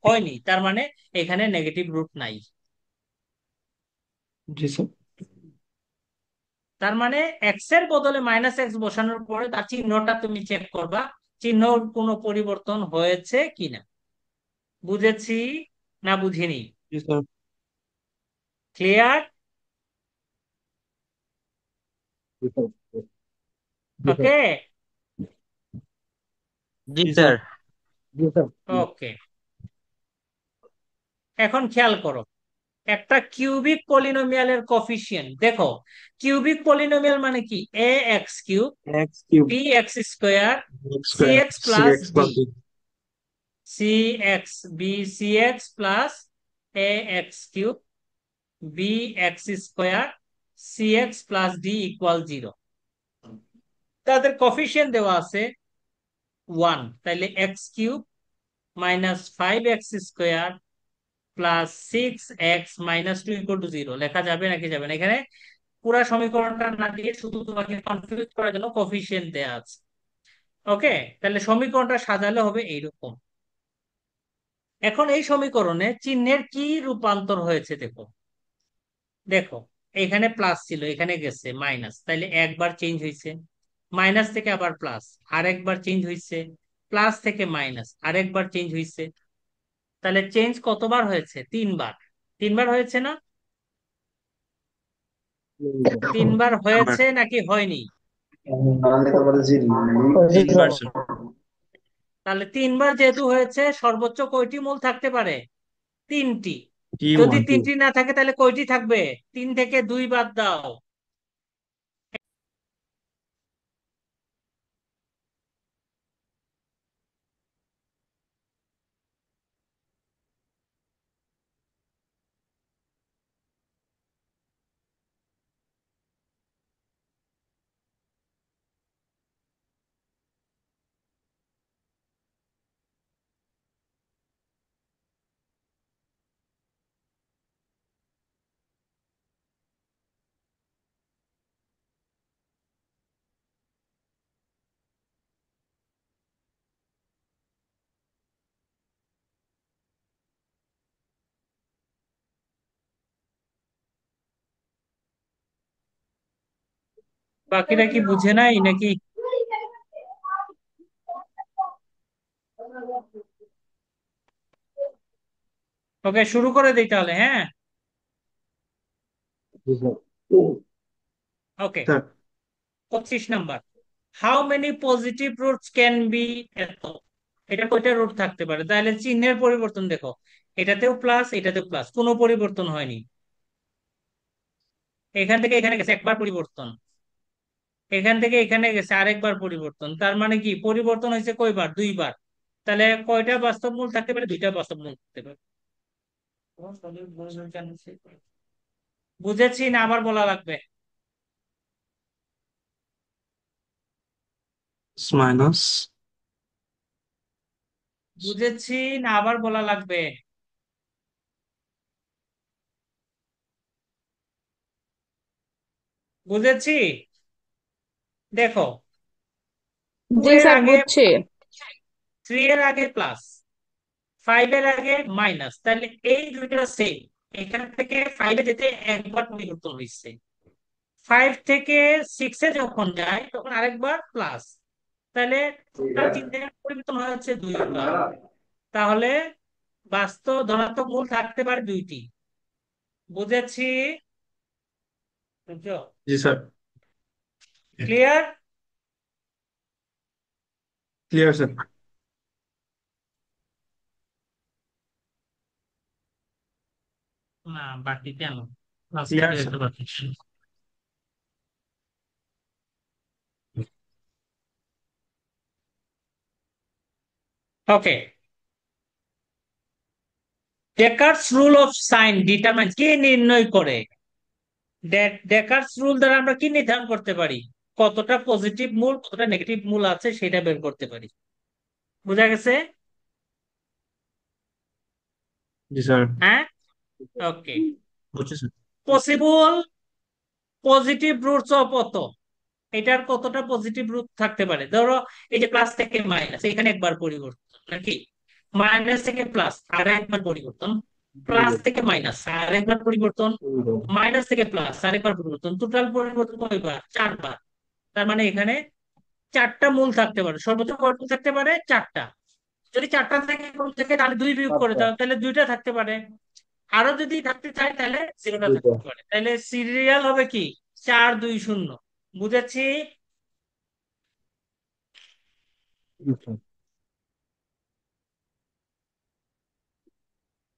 হয়নি, তার মানে এখানে নেগেটিভ রুট নাই। জি স্যার। তার মানে এক্স এর বদলে মাইনাস এক্স বসানোর পরে তার চিহ্নটা তুমি চেক করবা, চিহ্নর কোনো পরিবর্তন হয়েছে কিনা। বুঝেছি না বুঝিনি? জি স্যার। ক্লিয়ার? জি স্যার। জি স্যার। ওকে, জি জি স্যার। স্যার। জি স্যার। ওকে। এখন খেয়াল করো, একটা কিউবিক পলিনোমিয়ালের কোফিশিয়েন্ট দেখো। কিউবিক পলিনোমিয়াল মানে কি? A x cube, x cube B x square, x C square x C plus x D, plus B. C x B, C x plus A x cube, B x square, C x plus D equal zero. তাদের coefficient দেওয়া আছে one, তাইলে X cube minus five X square plus six X minus two equal to zero লেখা যাবে নাকি যাবে না? এখানে পুরা সমীকরণটা না দিয়ে শুধু তোমাকে কনফিউজ করার জন্য কফিসিয়েন্ট দেয়া আছে। ওকে, তাহলে সমীকরণটা সাজালে হবে এইরকম। এখন এই সমীকরণে চিহ্নের কি রূপান্তর হয়েছে দেখো। দেখো, এখানে প্লাস ছিল, এখানে গেছে মাইনাস, তাইলে একবার চেঞ্জ হয়েছে। মাইনাস থেকে আবার প্লাস, আরেকবার চেঞ্জ হয়েছে। প্লাস থেকে মাইনাস, আরেকবার চেঞ্জ হয়েছে। তাহলে চেঞ্জ কতবার হয়েছে? তিনবার। তিনবার হয়েছে না? তিনবার নাম্বার। হয়েছে নাকি হয়নি? জি তিনবার স্যার। স্যার। তাহলে তিনবার যেহেতু হয়েছে, সর্বোচ্চ কয়টি মূল থাকতে পারে? তিনটি। টি যদি ওয়ান। তিনটি না থাকে তাহলে কয়টি থাকবে? তিন থেকে দুই বাদ দাও। বাকিরা কি বুঝে নাই নাকি? ওকে, শুরু করে দিই তাহলে, হ্যাঁ। জি sir. Okay, sir 25 number. How many positive roots can be? এত, এটা কয়টা রুট থাকতে পারে? তাহলে চিহ্নের পরিবর্তন দেখো, এটাতেও প্লাস এটাতেও প্লাস, কোনো পরিবর্তন হয়নি। এখান থেকে এখানে গেছে একবার পরিবর্তন, এখান থেকে এখানে গেছে আরেকবার পরিবর্তন, তার মানে কি পরিবর্তন হয়েছে কয়বার? দুইবার। তাহলে কয়টা বাস্তব মূল থাকতে পারে? দুইটা বাস্তব মূল থাকতে পারে। বুঝেছি না আবার বলা লাগবে? মাইনাস। বুঝেছি না আবার বলা লাগবে? বুঝেছি। দেখো, টু জি এর স্যার, আগে, বুঝছি। থ্রি এর আগে প্লাস, ফাইভ এর আগে মাইনাস, তাহলে এই দুইটা সেম। এখান থেকে ফাইভে যেতে একবার পরিবর্তন হয়েছে, ফাইভ থেকে সিক্সে যখন যায় তখন আরেকবার প্লাস, তাহলে টোটাল চিহ্নের পরিবর্তন হয়েছে দুইবার। তাহলে বাস্তব ধনাত্মক মূল থাকতে পারে দুইটি। বুঝেছি? বুঝছো? জি স্যার। ক্লিয়ার? Clear sir. না, বাকি কেন? ক্লাস ক্লিয়ার থেকে স্যার? একটা বাকি। Okay, Descartes rule of sign determine, কে নির্ণয় করে? ডেকার্স রুল দ্বারা আমরা কি নির্ধারণ করতে পারি? কতটা পজিটিভ মূল কতটা নেগেটিভ মূল আছে সেটা বের করতে পারি। বুঝা গেছে? জি স্যার। হ্যাঁ। ওকে, বুঝছি sir. Possible positive roots of কত, এটার কতটা পজিটিভ রুট থাকতে পারে? ধরো এই যে প্লাস থেকে মাইনাস, এখানে একবার পরিবর্তন নাকি, মাইনাস থেকে প্লাস আর একবার পরিবর্তন, প্লাস থেকে মাইনাস আর একবার পরিবর্তন, মাইনাস থেকে প্লাস আর একবার পরিবর্তন, টোটাল পরিবর্তন কয়বার? 4 বার। তার মানে এখানে 4টা মূল থাকতে পারে, সর্বোচ্চ কয়টা থাকতে পারে? 4টা। যদি 4টা থেকে কম থাকে তাহলে 2 বিয়োগ করে আচ্ছা, দাও, তাহলে 2টা থাকতে পারে। আরো যদি থাকতে চায় তাহলে 0টা দুইটা। থাকতে পারে। তাহলে সিরিয়াল হবে কি? 4 2 0। বুঝেছি? আচ্ছা।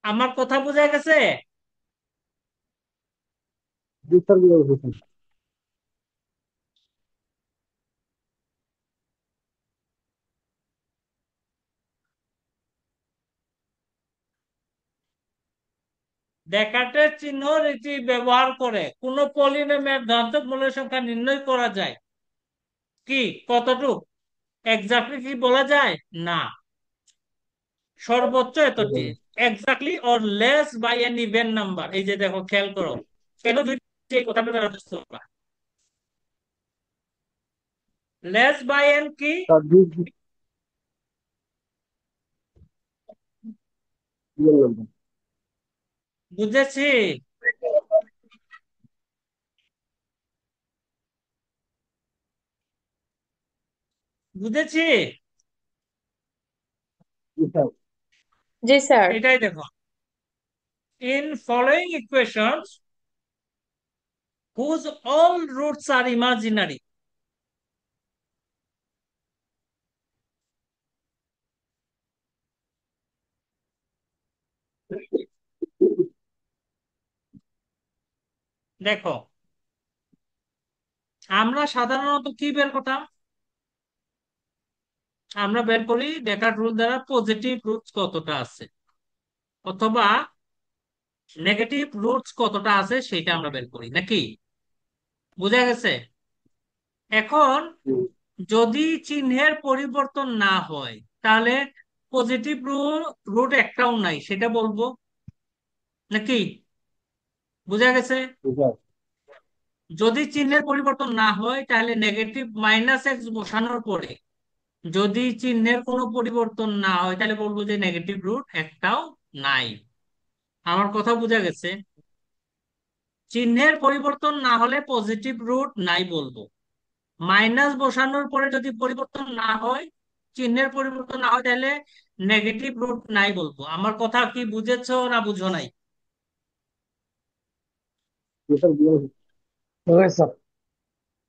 আমার কথা বোঝা গেছে? জি স্যার, বুঝতে পেরেছি। ডেকার্টের চিহ্ন রীতি ব্যবহার করে কোন পলিনোমিয়াল ধনাত্মক মূলের সংখ্যা নির্ণয় করা যায়। কি, কতটুক এক্স্যাক্টলি কি বলা যায়? না, সর্বোচ্চ এতটি, exactly or less by N even number. এই যে দেখো, খেয়াল করো, কেন দুইটি এই কথাটা দ্বারা বুঝতে পারবা। লেস বাই এন কি? স্যার বললাম তো। বুঝেছি? বুঝেছি? জি স্যার। জি স্যার। এটাই দেখো, in following equations whose all roots are imaginary. দেখো, আমরা সাধারণত কি বের করতাম? আমরা বের করি ডেকার্ট রুল দ্বারা পজিটিভ রুটস কতটা আছে, অথবা নেগেটিভ রুটস কতটা আছে সেটা আমরা বের করি নাকি। বুঝা গেছে? এখন যদি চিহ্নের পরিবর্তন না হয় তাহলে পজিটিভ রুট একটাও নাই সেটা বলবো নাকি। বুঝা গেছে? জি স্যার। যদি চিহ্নের পরিবর্তন না হয় তাহলে নেগেটিভ মাইনাস এক্স বসানোর পরে যদি চিহ্নের কোনো পরিবর্তন না হয় তাহলে বলবো যে নেগেটিভ রুট একটাও নাই। আমার কথা বোঝা গেছে? চিহ্নের পরিবর্তন না হলে পজিটিভ রুট নাই বলবো, মাইনাস বসানোর পরে যদি পরিবর্তন না হয়, চিহ্নের পরিবর্তন না হয়, তাহলে নেগেটিভ রুট নাই বলবো। আমার কথা কি বুঝেছো না বুঝো নাই? জি স্যার, বুঝতে পেরেছি। স্যার।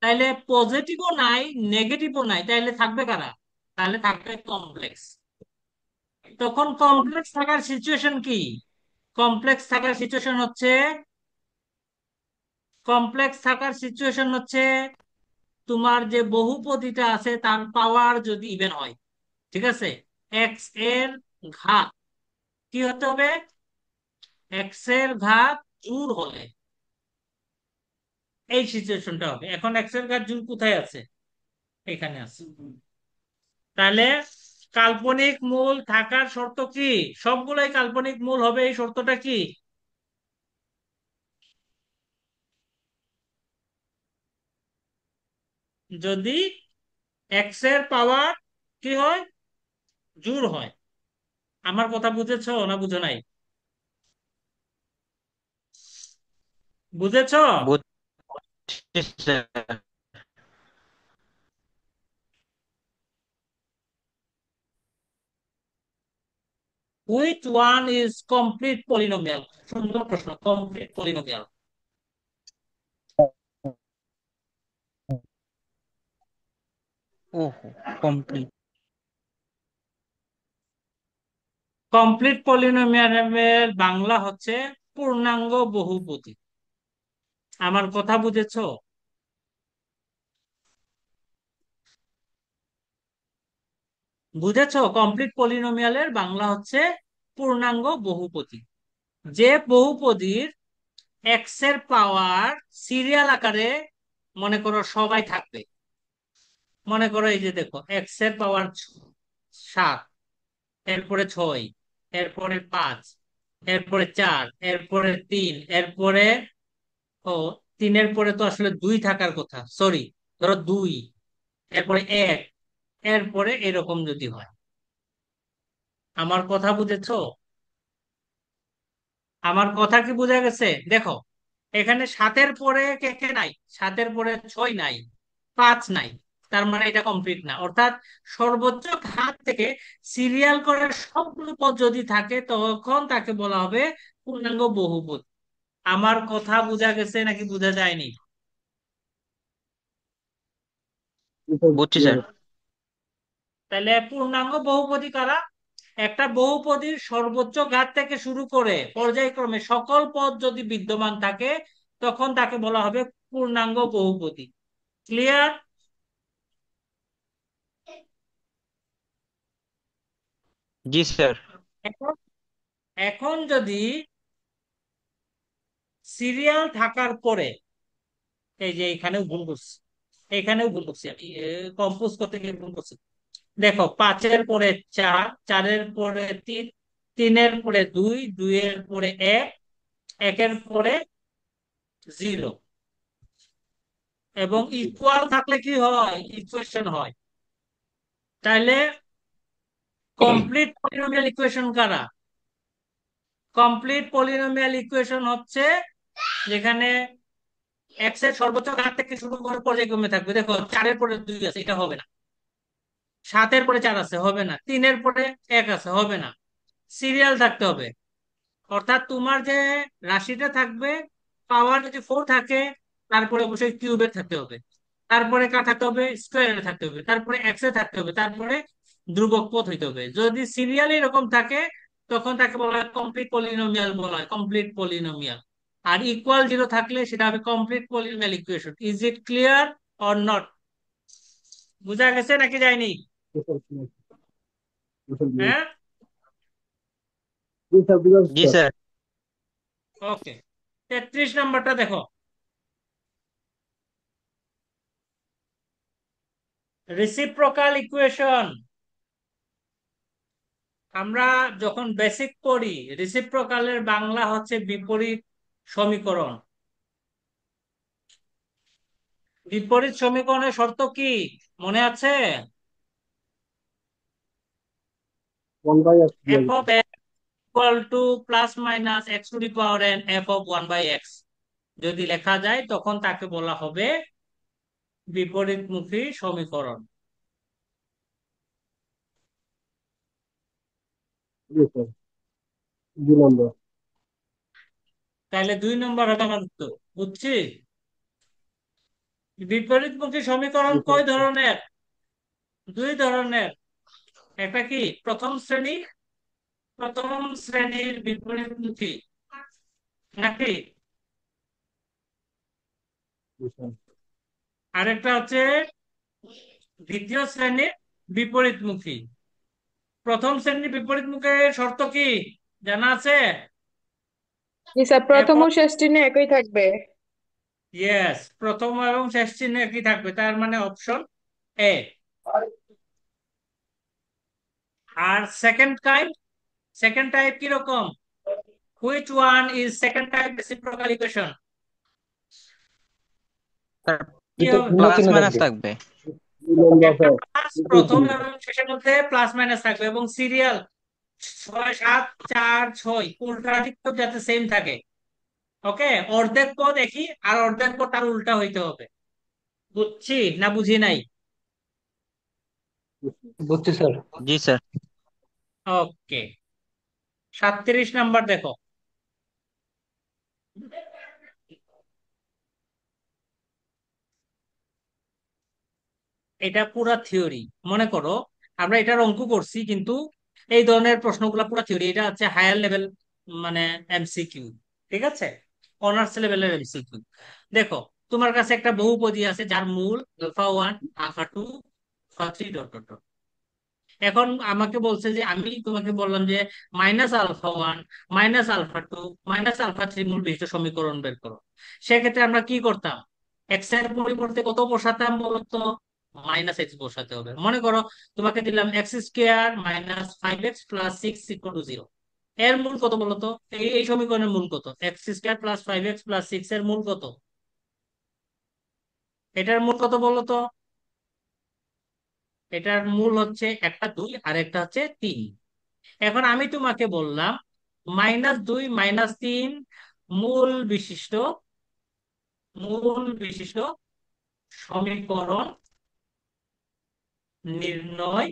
তাইলে পজিটিভও নাই নেগেটিভও নাই, তাইলে থাকবে কারা? তাহলে থাকবে কমপ্লেক্স। তখন কমপ্লেক্স থাকার সিচুয়েশন কি? কমপ্লেক্স থাকার সিচুয়েশন হচ্ছে, কমপ্লেক্স থাকার সিচুয়েশন হচ্ছে তোমার যে বহুপদীটা আছে তার পাওয়ার যদি ইভেন হয়। ঠিক আছে, এক্স এর ঘাত কি হতে হবে? এক্স এর ঘাত জোড় হলে এই সিচুয়েশনটা হবে। এখন এক্স এর ঘাত জোড় কোথায় আছে? এখানে আছে। তাহলে কাল্পনিক মূল থাকার শর্ত কি? সবগুলাই কাল্পনিক মূল হবে, এই শর্তটা কি? যদি এক্স এর পাওয়ার কি হয়? জোড় হয়। আমার কথা বুঝেছো না বুঝো নাই? বুঝেছো? বুঝছি sir. Which one is complete polynomial? সুন্দর প্রশ্ন, কমপ্লিট পলিনোমিয়াল। ওহো, কমপ্লিট। কমপ্লিট পলিনোমিয়ালের বাংলা হচ্ছে পূর্ণাঙ্গ বহুপদী। আমার কথা বুঝেছো? বুঝেছো? কমপ্লিট পলিনোমিয়ালের বাংলা হচ্ছে পূর্ণাঙ্গ বহুপদী। যে বহুপদীর এক্স এর পাওয়ার সিরিয়াল আকারে, মনে করো সবাই থাকবে। মনে করো এই যে দেখো, এক্স এর পাওয়ার 7, এরপরে 6, এরপরে 5, এরপরে 4, এরপরে 3, এরপরে ও 3-এর পরে তো আসলে 2 থাকার কথা, সরি, ধরো 2, এরপরে 1, এরপরে এরকম যদি হয়। আমার কথা বুঝেছো? আমার কথা কি বোঝা গেছে? দেখো, এখানে 7-এর পরে কে কে নাই, 7-এর পরে 6 নাই, 5 নাই। তার মানে এটা কমপ্লিট না, অর্থাৎ সর্বোচ্চ ঘাত থেকে সিরিয়াল করে সবগুলো পদ যদি থাকে তখন তাকে বলা হবে পূর্ণাঙ্গ বহুপদ। আমার কথা বোঝা গেছে নাকি বোঝা যায়নি? বুঝছি স্যার। তাহলে পূর্ণাঙ্গ বহুপদী কারা? একটা বহুপদীর সর্বোচ্চ ঘাত থেকে শুরু করে পর্যায়ক্রমে সকল পদ যদি বিদ্যমান থাকে তখন তাকে বলা হবে পূর্ণাঙ্গ বহুপদী। ক্লিয়ার? জি স্যার। এখন এখন যদি সিরিয়াল থাকার পরে, এই যে এখানেও ভুল করছি, এখানেও ভুল করছি, আমি কম্পোজ করতে গিয়ে ভুল করছি। দেখো, 5-এর পরে 4, 4-এর পরে 3, 3-এর পরে 2, 2-এর পরে 1, 1-এর পরে 0। এবং ইকুয়াল থাকলে কি হয়? ইকুয়েশন হয়। তাইলে কমপ্লিট পলিনোমিয়াল ইকুয়েশন কারা? কমপ্লিট পলিনোমিয়াল ইকুয়েশন হচ্ছে যেখানে এক্স এর সর্বোচ্চ ঘাত থেকে শুরু করে পর্যায়ক্রমে থাকবে। দেখো, 4-এর পরে 2 আছে, এটা হবে না। 7-এর পরে 4 আছে, হবে না। 3-এর পরে 1 আছে, হবে না। সিরিয়াল থাকতে হবে। অর্থাৎ তোমার যে রাশিটা থাকবে, পাওয়ার যদি 4 থাকে, তারপরে অবশ্যই কিউবে থাকতে হবে, তারপরে কার থাকতে হবে? স্কোয়ারে থাকতে হবে, তারপরে এক্স এ থাকতে হবে, তারপরে ধ্রুবক পদ হইতে হবে। যদি সিরিয়াল এরকম থাকে তখন তাকে বলা হয় কমপ্লিট পলিনোমিয়াল, বলা হয় কমপ্লিট পলিনোমিয়াল। আর ইকুয়াল 0 থাকলে সেটা হবে complete polynomial equation. Is it clear or not? বুঝা গেছে নাকি যায়নি? হ্যাঁ, জি স্যার। ওকে। 33 নাম্বারটা দেখো। Reciprocal equation. আমরা যখন বেসিক পড়ি, রেসিপ্রোকালের বাংলা হচ্ছে বিপরীত সমীকরণ। বিপরীত সমীকরণের শর্ত কি মনে আছে? F of x equal two plus minus X to the power N F of 1/x যদি লেখা যায় তখন তাকে বলা হবে বিপরীতমুখী সমীকরণ। তাহলে 2 নম্বর হবে আমার উত্তর। বুঝছি? বিপরীতমুখী সমীকরণ কয় ধরনের? 2 ধরনের। একটা কি প্রথম শ্রেণীর বিপরীতমুখী, নাকি? আরেকটা হচ্ছে দ্বিতীয় শ্রেণীর বিপরীতমুখী। প্রথম শ্রেণীর বিপরীতমুখের শর্ত কি জানা আছে? জি স্যার, এফ প্রথম ও অফ, শেষ চিহ্ন একই থাকবে। ইয়েস, প্রথম এবং শেষ চিহ্ন একই থাকবে, তার মানে অপশন এ। আর সেকেন্ড টাইপ কি রকম? Which one is second type reciprocal equation? কি হবে? প্লাস মাইনাস থাকবে। একটা প্লাস প্রথম এবং শেষের মধ্যে প্লাস মাইনাস থাকবে, এবং সিরিয়াল 6, 7, 4, 6 উল্টা দিক যাতে সেম থাকে। ওকে, অর্ধেক পদ একই আর অর্ধেক পদ তার উল্টা হইতে হবে। বুঝছি না বুঝি নাই? বুঝছি স্যার। জি স্যার। ওকে। 37 নাম্বার দেখো। এটা পুরা থিওরি। মনে করো আমরা এটার অঙ্ক করছি, কিন্তু এই ধরনের প্রশ্নগুলো পুরো থিওরি, এটা হচ্ছে হায়ার লেভেল, মানে এমসিকিউ। ঠিক আছে, অনার্স লেভেলের এমসিকিউ। দেখো, তোমার কাছে একটা বহুপদী আছে যার মূল alpha one, alpha two, alpha three, dot dot dot. এখন আমাকে বলছে যে, আমি তোমাকে বললাম যে minus alpha one, minus alpha two, minus alpha three মূল বিশিষ্ট সমীকরণ বের করো। সেক্ষেত্রে আমরা কি করতাম? এক্স এর পরিবর্তে কত বসাতাম বলতো? মাইনাস এক্স বসাতে হবে। মনে করো তোমাকে দিলাম x square minus five x plus six equal to zero. এর মূল কত বলতো? এই সমীকরণের মূল কত? X square plus five x plus six এর মূল কত? এটার মূল কত বলতো? এটার মূল হচ্ছে একটা দুই আর একটা হচ্ছে তিন। এখন আমি তোমাকে বললাম মাইনাস দুই মাইনাস তিন মূল বিশিষ্ট মূল বিশিষ্ট সমীকরণ নির্ণয়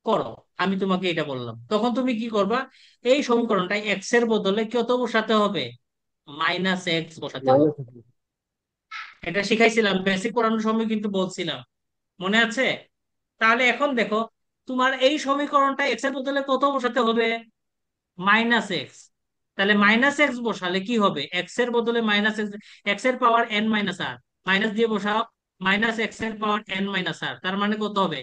করো। আমি তোমাকে এটা বললাম, তখন তুমি কি করবা? এই সমীকরণটা এক্স এর বদলে কত বসাতে হবে? মাইনাস এক্স বসাতে হবে। মাইনাস। এটা শিখাইছিলাম, বেসিক পড়ানোর সময় কিন্তু বলছিলাম, মনে আছে? তাহলে এখন দেখো, তোমার এই সমীকরণটা এক্স এর বদলে কত বসাতে হবে? Minus x. তাহলে মাইনাস এক্স বসালে কি হবে? এক্স এর বদলে মাইনাস এক্স, এক্স এর পাওয়ার এন মাইনাস আর, মাইনাস দিয়ে বসাও। মাইনাস এক্স এর পাওয়ার এন মাইনাস আর, তার মানে কত হবে?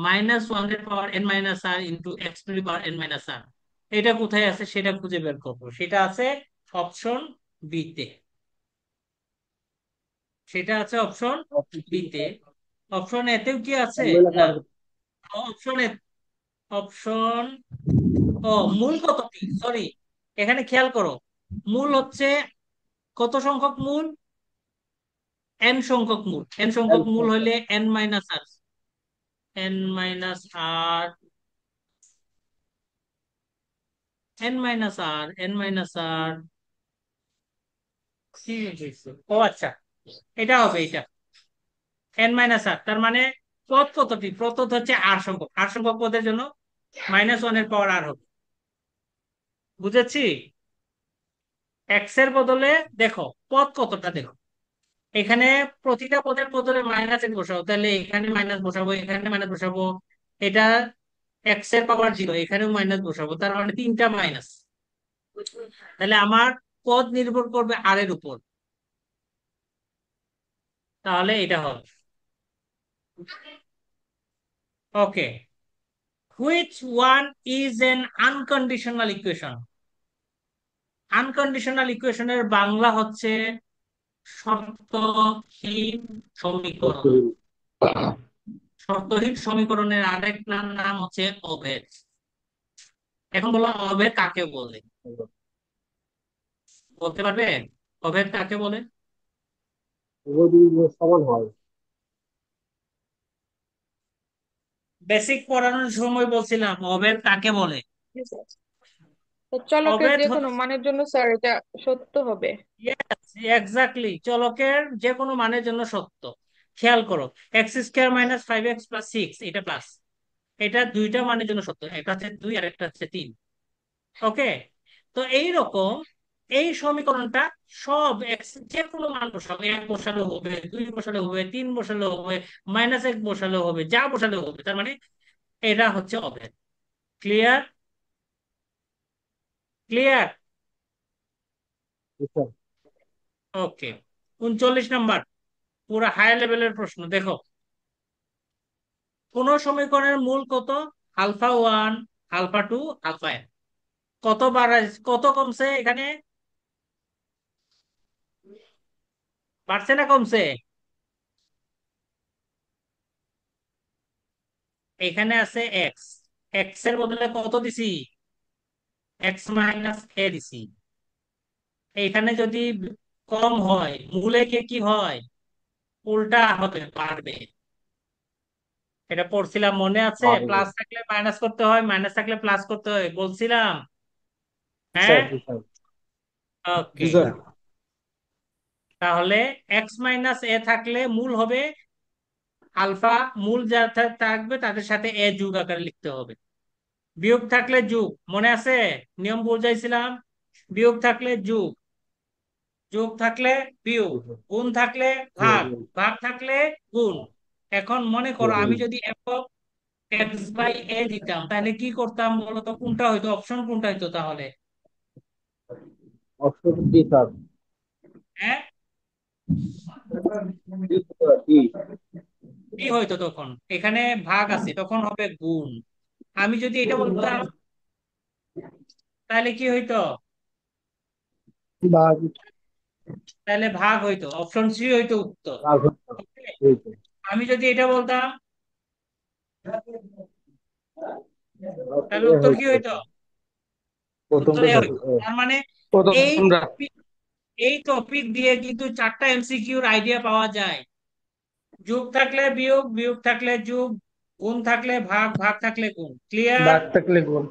মাইনাস ওয়ান এর power N minus R into x to the power N minus R. এটা কোথায় আছে সেটা খুঁজে বের করবো, সেটা আছে অপশন বি তে। সেটা আছে অপশন বি তে। অপশন এতেও কি আছে? না, অপশন এ, অপশন, ও, মূল কতটি, সরি, এখানে খেয়াল করো। মূল হচ্ছে কত সংখ্যক মূল? এন সংখ্যক মূল। এন সংখ্যক মূল হইলে এন মাইনাস আর, এন মাইনাস আর, এন মাইনাস আর, এন মাইনাস আর, কি হয়েছে? ও আচ্ছা, এটা হবে এটা, এন মাইনাস আর। তার মানে পদ কতটি? পদ হচ্ছে আর সংখ্যক, আর সংখ্যক পদের জন্য মাইনাস ওয়ান এর পাওয়ার আর হবে। বুঝেছি? এক্স এর বদলে দেখো পদ কতটা, দেখো এখানে প্রতিটা পদের বদলে মাইনাস এক্স বসাবো, তাহলে এখানে মাইনাস বসাবো, এখানে মাইনাস বসাবো। এটা এক্স এর পাওয়ার জিরো, এখানেও মাইনাস বসাবো, তার মানে তিনটা মাইনাস। তাহলে আমার পদ নির্ভর করবে আর এর উপর, তাহলে এটা হবে। Okay, which one is N unconditional equation? Unconditional ইকুয়েশনের বাংলা হচ্ছে শর্তহীন সমীকরণ। শর্তহীন সমীকরণের আরেক নাম হচ্ছে অভেদ। এখন বলো অভেদ কাকে বলে? বলতে পারবে অভেদ কাকে বলে? যদি সমান হয়। বেসিক পড়ানোর সময় বলছিলাম অভেদ কাকে বলে। জি স্যার। তো চলকের অভেদ যে কোনো হচ্ছে, মানের জন্য স্যার এটা সত্য হবে। এক্স্যাক্টলি, চলকের যে কোনো মানের জন্য সত্য। খেয়াল করো, x square minus five x plus six, এটা প্লাস, এটা দুইটা মানের জন্য সত্য, একটা হচ্ছে দুই আর একটা হচ্ছে তিন। ওকে, তো এইরকম এই সমীকরণটা সব এক্স যে কোনো মান বসাবো, এক বসালে হবে, দুই বসালে হবে, তিন বসালে হবে, মাইনাস এক বসালে হবে, যা বসালে হবে, তার মানে এটা হচ্ছে অভেদ। ক্লিয়ার? ক্লিয়ার? বুঝছেন? ওকে, 39 নাম্বার, পুরো হাই লেভেলের প্রশ্ন। দেখো, কোন সমীকরণের মূল কত? Alpha one, alpha two, alpha N. কত বাড়াই, কত কমছে এখানে? বাড়ছে না কমছে? এখানে আছে এক্স, এক্স এর বদলে কত দিছি? এক্স মাইনাস এ দিছি। এখানে যদি কম হয়, মূলে কি কি হয়? উল্টা হবে, বাড়বে। এটা পড়ছিলাম, মনে আছে? পারবে। প্লাস থাকলে মাইনাস করতে হয়, মাইনাস থাকলে প্লাস করতে হয়, বলছিলাম। জি স্যার, হ্যাঁ, জি স্যার। জি ওকে। স্যার। তাহলে এক্স মাইনাস এ থাকলে মূল হবে আলফা, মূল যা থাকবে তাদের সাথে এ যোগ আকারে লিখতে হবে। বিয়োগ থাকলে যোগ, মনে আছে? নিয়ম বুঝাইছিলাম, বিয়োগ থাকলে যোগ, যোগ থাকলে বিয়োগ, জি স্যার। গুণ থাকলে জি, ভাগ, জি, ভাগ থাকলে গুণ। এখন মনে জি, করো জি। আমি যদি এফ এক্স বাই এ দিতাম, তাহলে কি করতাম বলতো? কোনটা হইতো? অপশন কোনটা হইতো তাহলে? Option D sir. হ্যাঁ, ডি স্যার, ডি। কি হইতো তখন? এখানে ভাগ আছে, তখন হবে গুণ। আমি যদি এটা বলতাম তাহলে কি হইতো? ভাগ। তাহলে ভাগ হইতো, অপশন সি হইতো উত্তর। ভাগ হতো। Okay? এই তো। আমি যদি এটা বলতাম অপশন তাহলে এ উত্তর কি হইতো। হইতো? উত্তর প্রথমটা এ স্যার হইতো। এ। তার মানে এই প্রথমটা। টপিক এই টপিক দিয়ে কিন্তু 4টা এমসিকিউর আইডিয়া পাওয়া যায়। যোগ থাকলে বিয়োগ, বিয়োগ থাকলে যোগ, গুণ থাকলে ভাগ, ভাগ থাকলে গুণ। ক্লিয়ার? ভাগ থাকলে গুণ।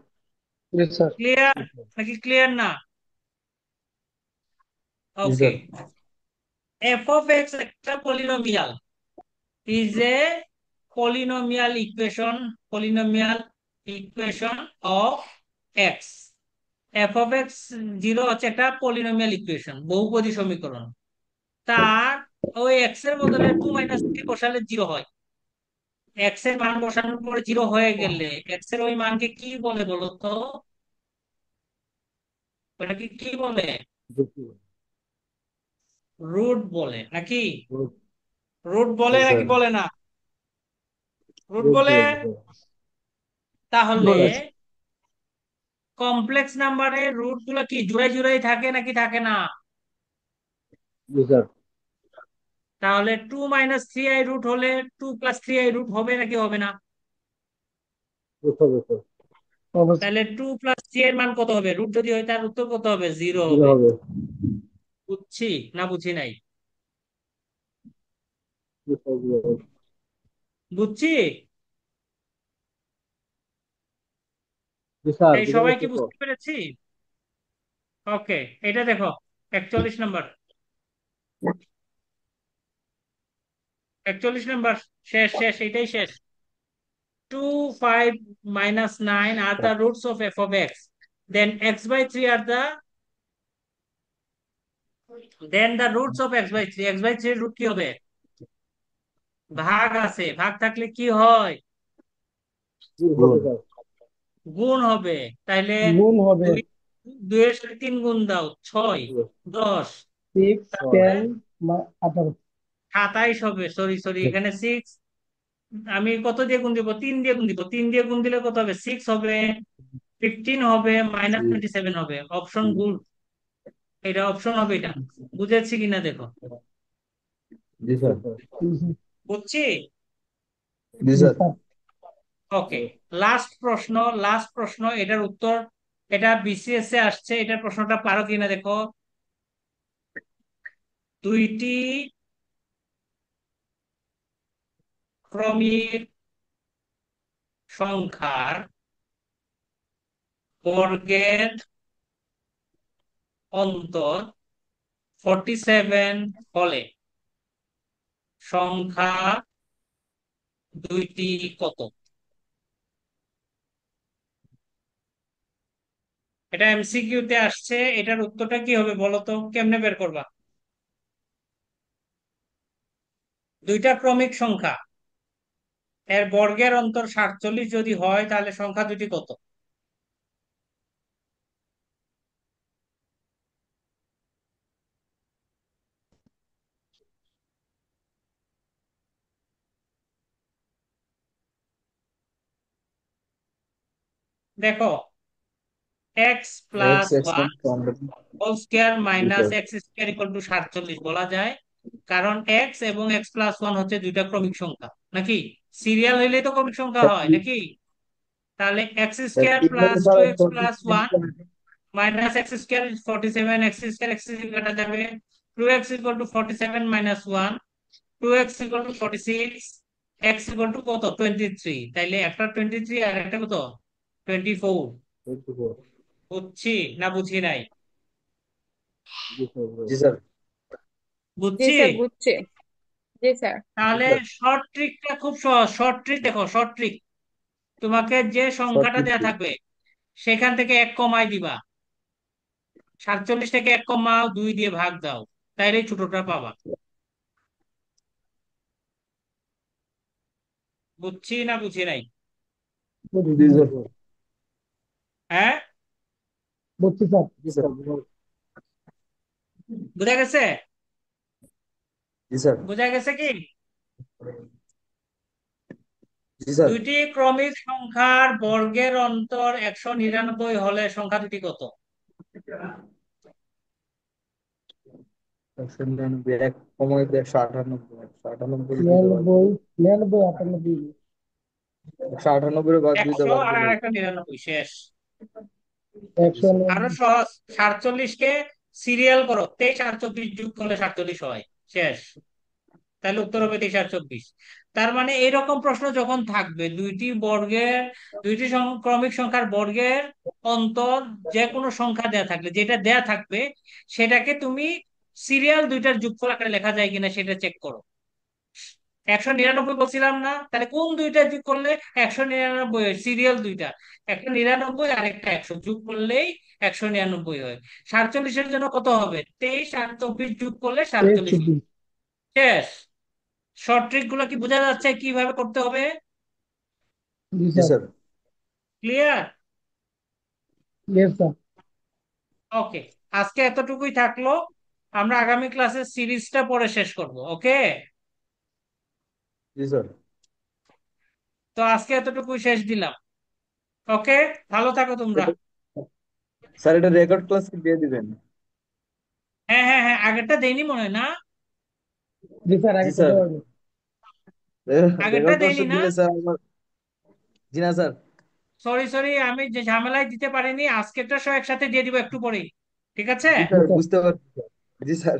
জি স্যার। ক্লিয়ার নাকি ক্লিয়ার না? জি ওকে। স্যার। এফ অফ এক্স একটা polynomial, is a polynomial equation of x. f of x 0 হচ্ছে একটা পলিনোমিয়াল ইকুয়েশন, বহুপদী সমীকরণ। তার ওই এক্স এর বদলে 2 - 3 বসালে 0 হয়। এক্স এর মান বসানোর পরে 0 হয়ে গেলে এক্স এর ওই মানকে কি বলে বলো তো? ওটাকে কি বলে? রুট বলে নাকি? রুট জি বলে নাকি স্যার। বলে না? রুট রুট বলে। বলে স্যার। তাহলে বলে। কমপ্লেক্স নাম্বারের রুট গুলো কি জোড়ায় জোড়ায় থাকে নাকি থাকে না? জি স্যার। তাহলে 2 - 3i রুট হলে 2 + 3i রুট হবে নাকি হবে না? বুঝতে পেরেছি। অবশ্যই। তাহলে 2 + 3 এর মান কত হবে? রুট যদি হয় তার উত্তর কত হবে? 0 জিরো হবে। হবে। বুঝছি না বুঝি নাই? জি স্যার, জিরো হবে। বুঝছি। জি স্যার, এই বুঝে সবাই গেছি কি তো। বুঝতে পেরেছি? ওকে, এটা দেখো 41 নম্বর। 41 নম্বর। শেষ শেষ, এটাই শেষ। 2, 5 - 9 are the roots of f of x. Then x/3 are the roots of x/3. x/3 root কি হবে? ভাগ আছে, ভাগ থাকলে কি হয়? গুণ হবে স্যার। গুণ হবে। তাইলে গুণ হবে। দুই, 2 এর সাথে 3 গুণ দাও, 6, 10। সিক্স, তাহলে 10, 18। 27 হবে। সরি সরি, এখানে 6। আমি কত দিয়ে গুণ দিব? 3 দিয়ে গুণ দিব। 3 দিয়ে গুণ দিলে কত হবে? 6 হবে, 15 হবে, -27 হবে। Option good. এটা অপশন হবে এটা। বুঝেছি কিনা দেখো। জি স্যার। বুঝছি। জি স্যার। ওকে। লাস্ট প্রশ্ন, লাস্ট প্রশ্ন, এটার উত্তর। এটা বিসিএস এ আসছে, এটার প্রশ্নটা পারো কিনা দেখো। দুইটি ক্রমিক সংখ্যার বর্গের অন্তর 47 হলে সংখ্যা দুইটি কত? এটা এমসিকিউ তে আসছে, এটার উত্তরটা কি হবে বলো তো? কেমনে বের করবা? দুইটা ক্রমিক সংখ্যা, এর বর্গের অন্তর 47 যদি হয় তাহলে সংখ্যা দুটি কত? দেখো, X X plus X one whole square জি minus sir. X square equal to 47 বলা যায়। কারণ এক্স এবং x+1 হচ্ছে দুইটা ক্রমিক সংখ্যা নাকি? সিরিয়াল হইলেই তো ক্রমিক সংখ্যা হয় নাকি? তাহলে X square plus two x plus one minus X square 47, X square X কাটা যাবে। 2x equal to 47 minus 1, 2x equal to 46, X equal to কত? 23। তাইলে একটা 23 আর একটা কত? 24। বুঝছি না বুঝি নাই? জি স্যার। জি বুঝছি। স্যার, বুঝছি। জি স্যার। তাহলে শর্ট ট্রিকটা খুব সহজ। শর্ট ট্রিক দেখো, শর্ট ট্রিক। তোমাকে যে সংখ্যাটা দেয়া থাকবে সেখান থেকে 1 কমাই দিবা। 47 থেকে 1 কমাও, 2 দিয়ে ভাগ দাও, তাইলেই ছোটটা পাবা। বুঝছি না বুঝি নাই? জি স্যার। হ্যাঁ। বুঝছি স্যার। জি স্যার। বুঝা গেছে? জি স্যার। বুঝা গেছে কি? জি স্যার। দুইটি ক্রমিক সংখ্যার বর্গের অন্তর 199 হলে সংখ্যা দুটি কত? 199, এক কমাই 198, 198 নিরানব্বই, 98, 98। 198 বাদ দিতে 100 আর পারবেন। আরেকটা 99 শেষ। 190। আরো সহজ, 47 কে সিরিয়াল করো, 23 আর 24 যোগ করলে 47 হয়, শেষ। তাহলে উত্তর হবে 23 আর 24। তার মানে এইরকম প্রশ্ন যখন থাকবে, দুইটি ক্রমিক সংখ্যার বর্গের অন্তর যে কোনো সংখ্যা দেয়া থাকলে, যেটা দেয়া থাকবে সেটাকে তুমি সিরিয়াল দুইটার যোগফল আকারে লেখা যায় কিনা সেটা চেক করো। 199 বলছিলাম না, তাহলে কোন দুইটা যোগ করলে 199 হয়? সিরিয়াল দুইটা, একটা 99 আর একটা 100 যোগ করলেই 199 হয়। 47-এর জন্য কত হবে? 23 আর 24 যোগ করলে 47 হবে। 23, 24। শেষ। শর্ট ট্রিক গুলো কি বোঝা যাচ্ছে কিভাবে করতে হবে? জি জি sir. Sir. Clear? Yes sir. Okay, আজকে এতটুকুই থাকলো। আমরা আগামী ক্লাসে সিরিজটা পরে শেষ করব। ওকে, জি স্যার। তো আজকে এতটুকুই শেষ দিলাম। ওকে, ভালো থাকো তোমরা। এটা- স্যার, এটা রেকর্ড ক্লাস কি দিয়ে দিবেন? হ্যাঁ হ্যাঁ হ্যাঁ, আগেরটা দেইনি মনে হয় না? জি স্যার, জি আগে তো স্যার। দেওয়া হবে। আগেরটা রেকর্ড দেইনি ক্লাসটা না? দিলে স্যার আমার। জি না স্যার। সরি সরি, আমি যে ঝামেলায় দিতে পারিনি, আজকেরটা সহ একসাথে দিয়ে দিব একটু পরেই। ঠিক আছে? জি জি স্যার, স্যার। বুঝতে পারছি স্যার। জি স্যার।